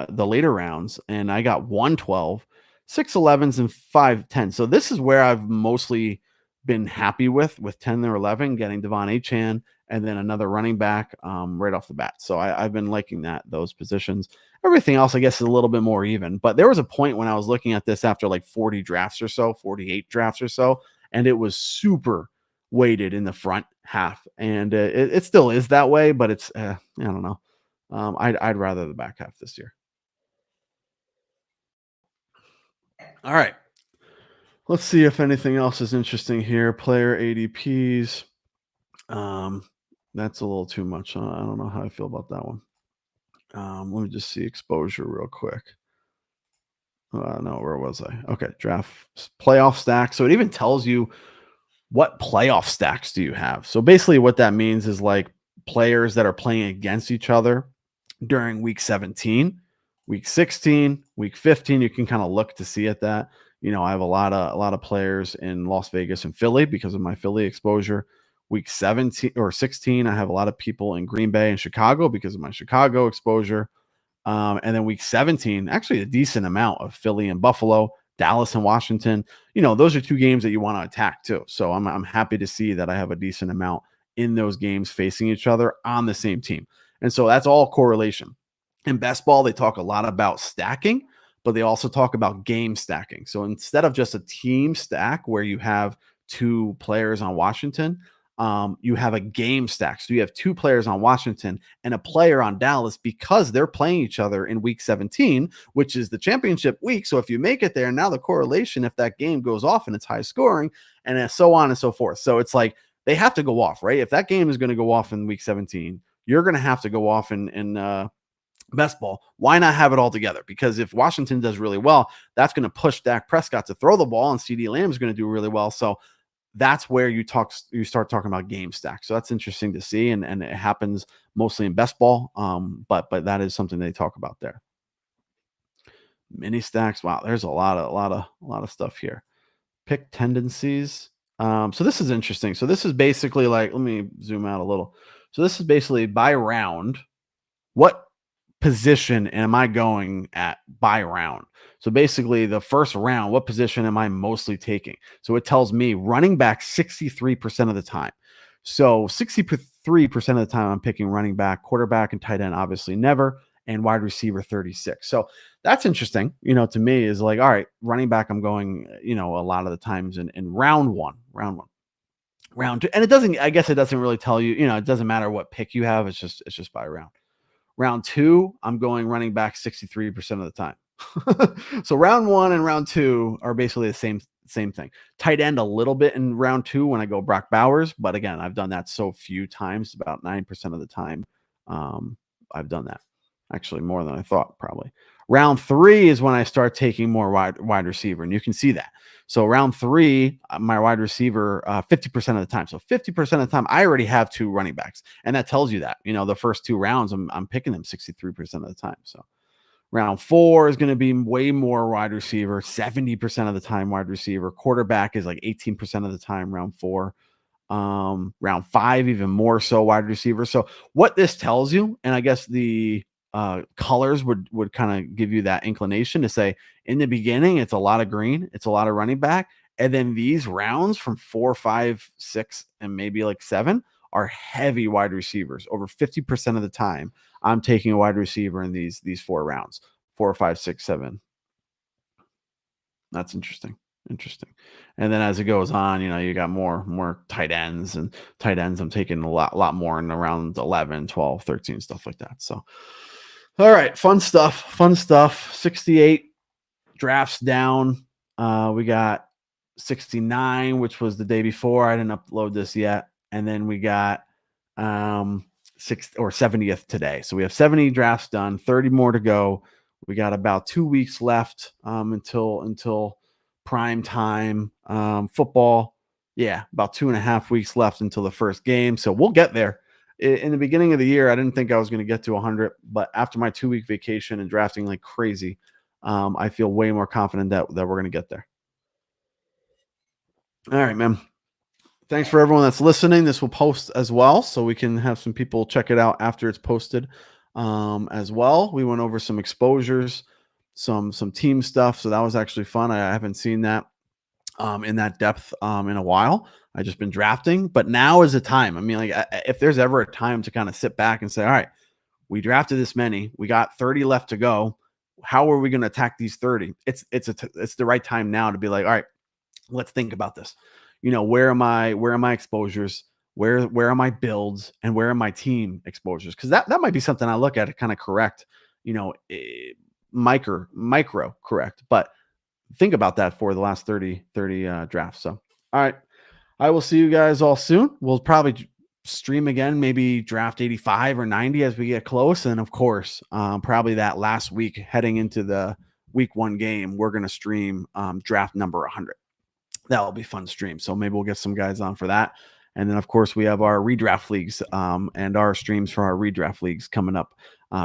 S1: later rounds, and I got 112, 6 11s, and 5 10. So this is where I've mostly been happy with 10 or 11, getting Devon Achane and then another running back right off the bat. So I've been liking those positions. Everything else, I guess, is a little bit more even. But there was a point when I was looking at this after like 40 drafts or so, 48 drafts or so, and it was super weighted in the front half. And it still is that way, but it's, I don't know. I'd rather the back half this year. All right. Let's see if anything else is interesting here. Player ADPs. That's a little too much. I don't know how I feel about that one. Let me just see exposure real quick. No, where was I? Okay, draft playoff stack. So it even tells you what playoff stacks do you have. So basically, what that means is like players that are playing against each other during week 17, week 16, week 15. You can kind of look to see at that. I have a lot of players in Las Vegas and Philly because of my Philly exposure. Week 17 or 16, I have a lot of people in Green Bay and Chicago because of my Chicago exposure. And then week 17, actually a decent amount of Philly and Buffalo, Dallas and Washington. Those are 2 games that you want to attack too. So I'm happy to see that I have a decent amount in those games facing each other on the same team. And so that's all correlation. In best ball, they talk a lot about stacking, but they also talk about game stacking. So instead of just a team stack where you have two players on Washington, you have a game stack. So you have two players on Washington and a player on Dallas because they're playing each other in week 17, which is the championship week. So if you make it there, now the correlation, if that game goes off and it's high scoring, and so on and so forth. So it's like they have to go off, right? If that game is going to go off in week 17, you're going to have to go off in best ball. Why not have it all together? Because if Washington does really well, that's going to push Dak Prescott to throw the ball, and CD Lamb is going to do really well. So that's where you start talking about game stacks. So that's interesting to see, and it happens mostly in best ball. But that is something they talk about there. Mini stacks. Wow, there's a lot of stuff here. Pick tendencies. So this is interesting. So this is basically like, let me zoom out a little. So this is basically by round. What position am I going at by round? So basically, the first round, what position am I mostly taking? So it tells me running back 63% of the time. So 63% of the time, I'm picking running back, quarterback, and tight end, obviously never, and wide receiver 36. So that's interesting, to me is like, all right, running back, I'm going, a lot of the times in round two. And I guess it doesn't really tell you, it doesn't matter what pick you have. It's just by round. Round two, I'm going running back 63% of the time. So round one and round two are basically the same thing. Tight end a little bit in round two when I go Brock Bowers, but again, I've done that so few times, about 9% of the time. I've done that. Actually, more than I thought, probably. Round three is when I start taking more wide receiver, and you can see that. So round three, my wide receiver, 50% of the time. So 50% of the time, I already have two running backs, and that tells you that. The first two rounds, I'm picking them 63% of the time. So round four is going to be way more wide receiver, 70% of the time wide receiver. Quarterback is like 18% of the time, round four. Round five, even more so wide receiver. So what this tells you, and I guess the colors would kind of give you that inclination to say in the beginning, it's a lot of green, it's a lot of running back. And then these rounds from 4, 5, 6, and maybe like 7 are heavy wide receivers. Over 50% of the time, I'm taking a wide receiver in these 4 rounds, 4, 5, 6, 7. That's interesting. Interesting. And then as it goes on, you got more tight ends, and tight ends I'm taking a lot more in around 11, 12, 13, stuff like that. So all right, fun stuff. 68 drafts down. We got 69, which was the day before. I didn't upload this yet. And then we got 70th today. So we have 70 drafts done, 30 more to go. We got about 2 weeks left until prime time football. Yeah, about 2.5 weeks left until the first game. So we'll get there. In the beginning of the year, I didn't think I was going to get to 100, but after my 2-week vacation and drafting like crazy, I feel way more confident that we're going to get there. All right, man. Thanks for everyone that's listening. This will post as well, so we can have some people check it out after it's posted as well. We went over some exposures, some team stuff, so that was actually fun. I haven't seen that in that depth in a while. I just been drafting, but now is the time. I mean, like if there's ever a time to kind of sit back and say, all right, we drafted this many, we got 30 left to go. How are we going to attack these 30? It's the right time now to be like, all right, let's think about this. Where are my exposures? Where are my builds, and where are my team exposures? Because that might be something I look at to kind of correct, micro correct. But think about that for the last 30 drafts. So, all right. I will see you guys all soon. We'll probably stream again, maybe draft 85 or 90 as we get close. And of course, probably that last week heading into the week 1 game, we're going to stream draft number 100. That'll be fun stream. So maybe we'll get some guys on for that. And then, of course, we have our redraft leagues and our streams for our redraft leagues coming up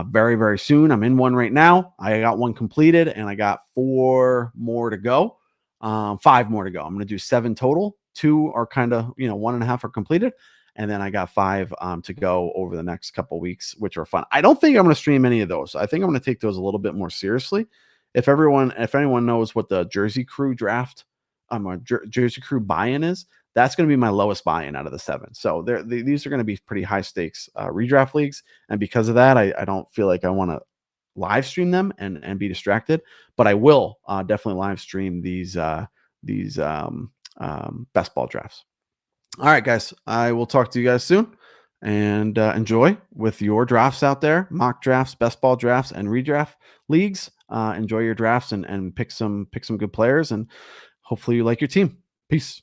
S1: very, very soon. I'm in one right now. I got one completed, and I got 4 more to go, 5 more to go. I'm going to do 7 total. 2 are kind of, 1.5 are completed. And then I got 5 to go over the next couple weeks, which are fun. I don't think I'm going to stream any of those. I think I'm going to take those a little bit more seriously. If anyone knows what the Jersey Crew draft, Jersey Crew buy-in is, that's going to be my lowest buy-in out of the 7. So these are going to be pretty high stakes redraft leagues. And because of that, I don't feel like I want to live stream them and be distracted, but I will definitely live stream these best ball drafts. All right, guys. I will talk to you guys soon, and enjoy with your drafts out there, mock drafts, best ball drafts, and redraft leagues. Enjoy your drafts and pick some good players, and hopefully you like your team. Peace.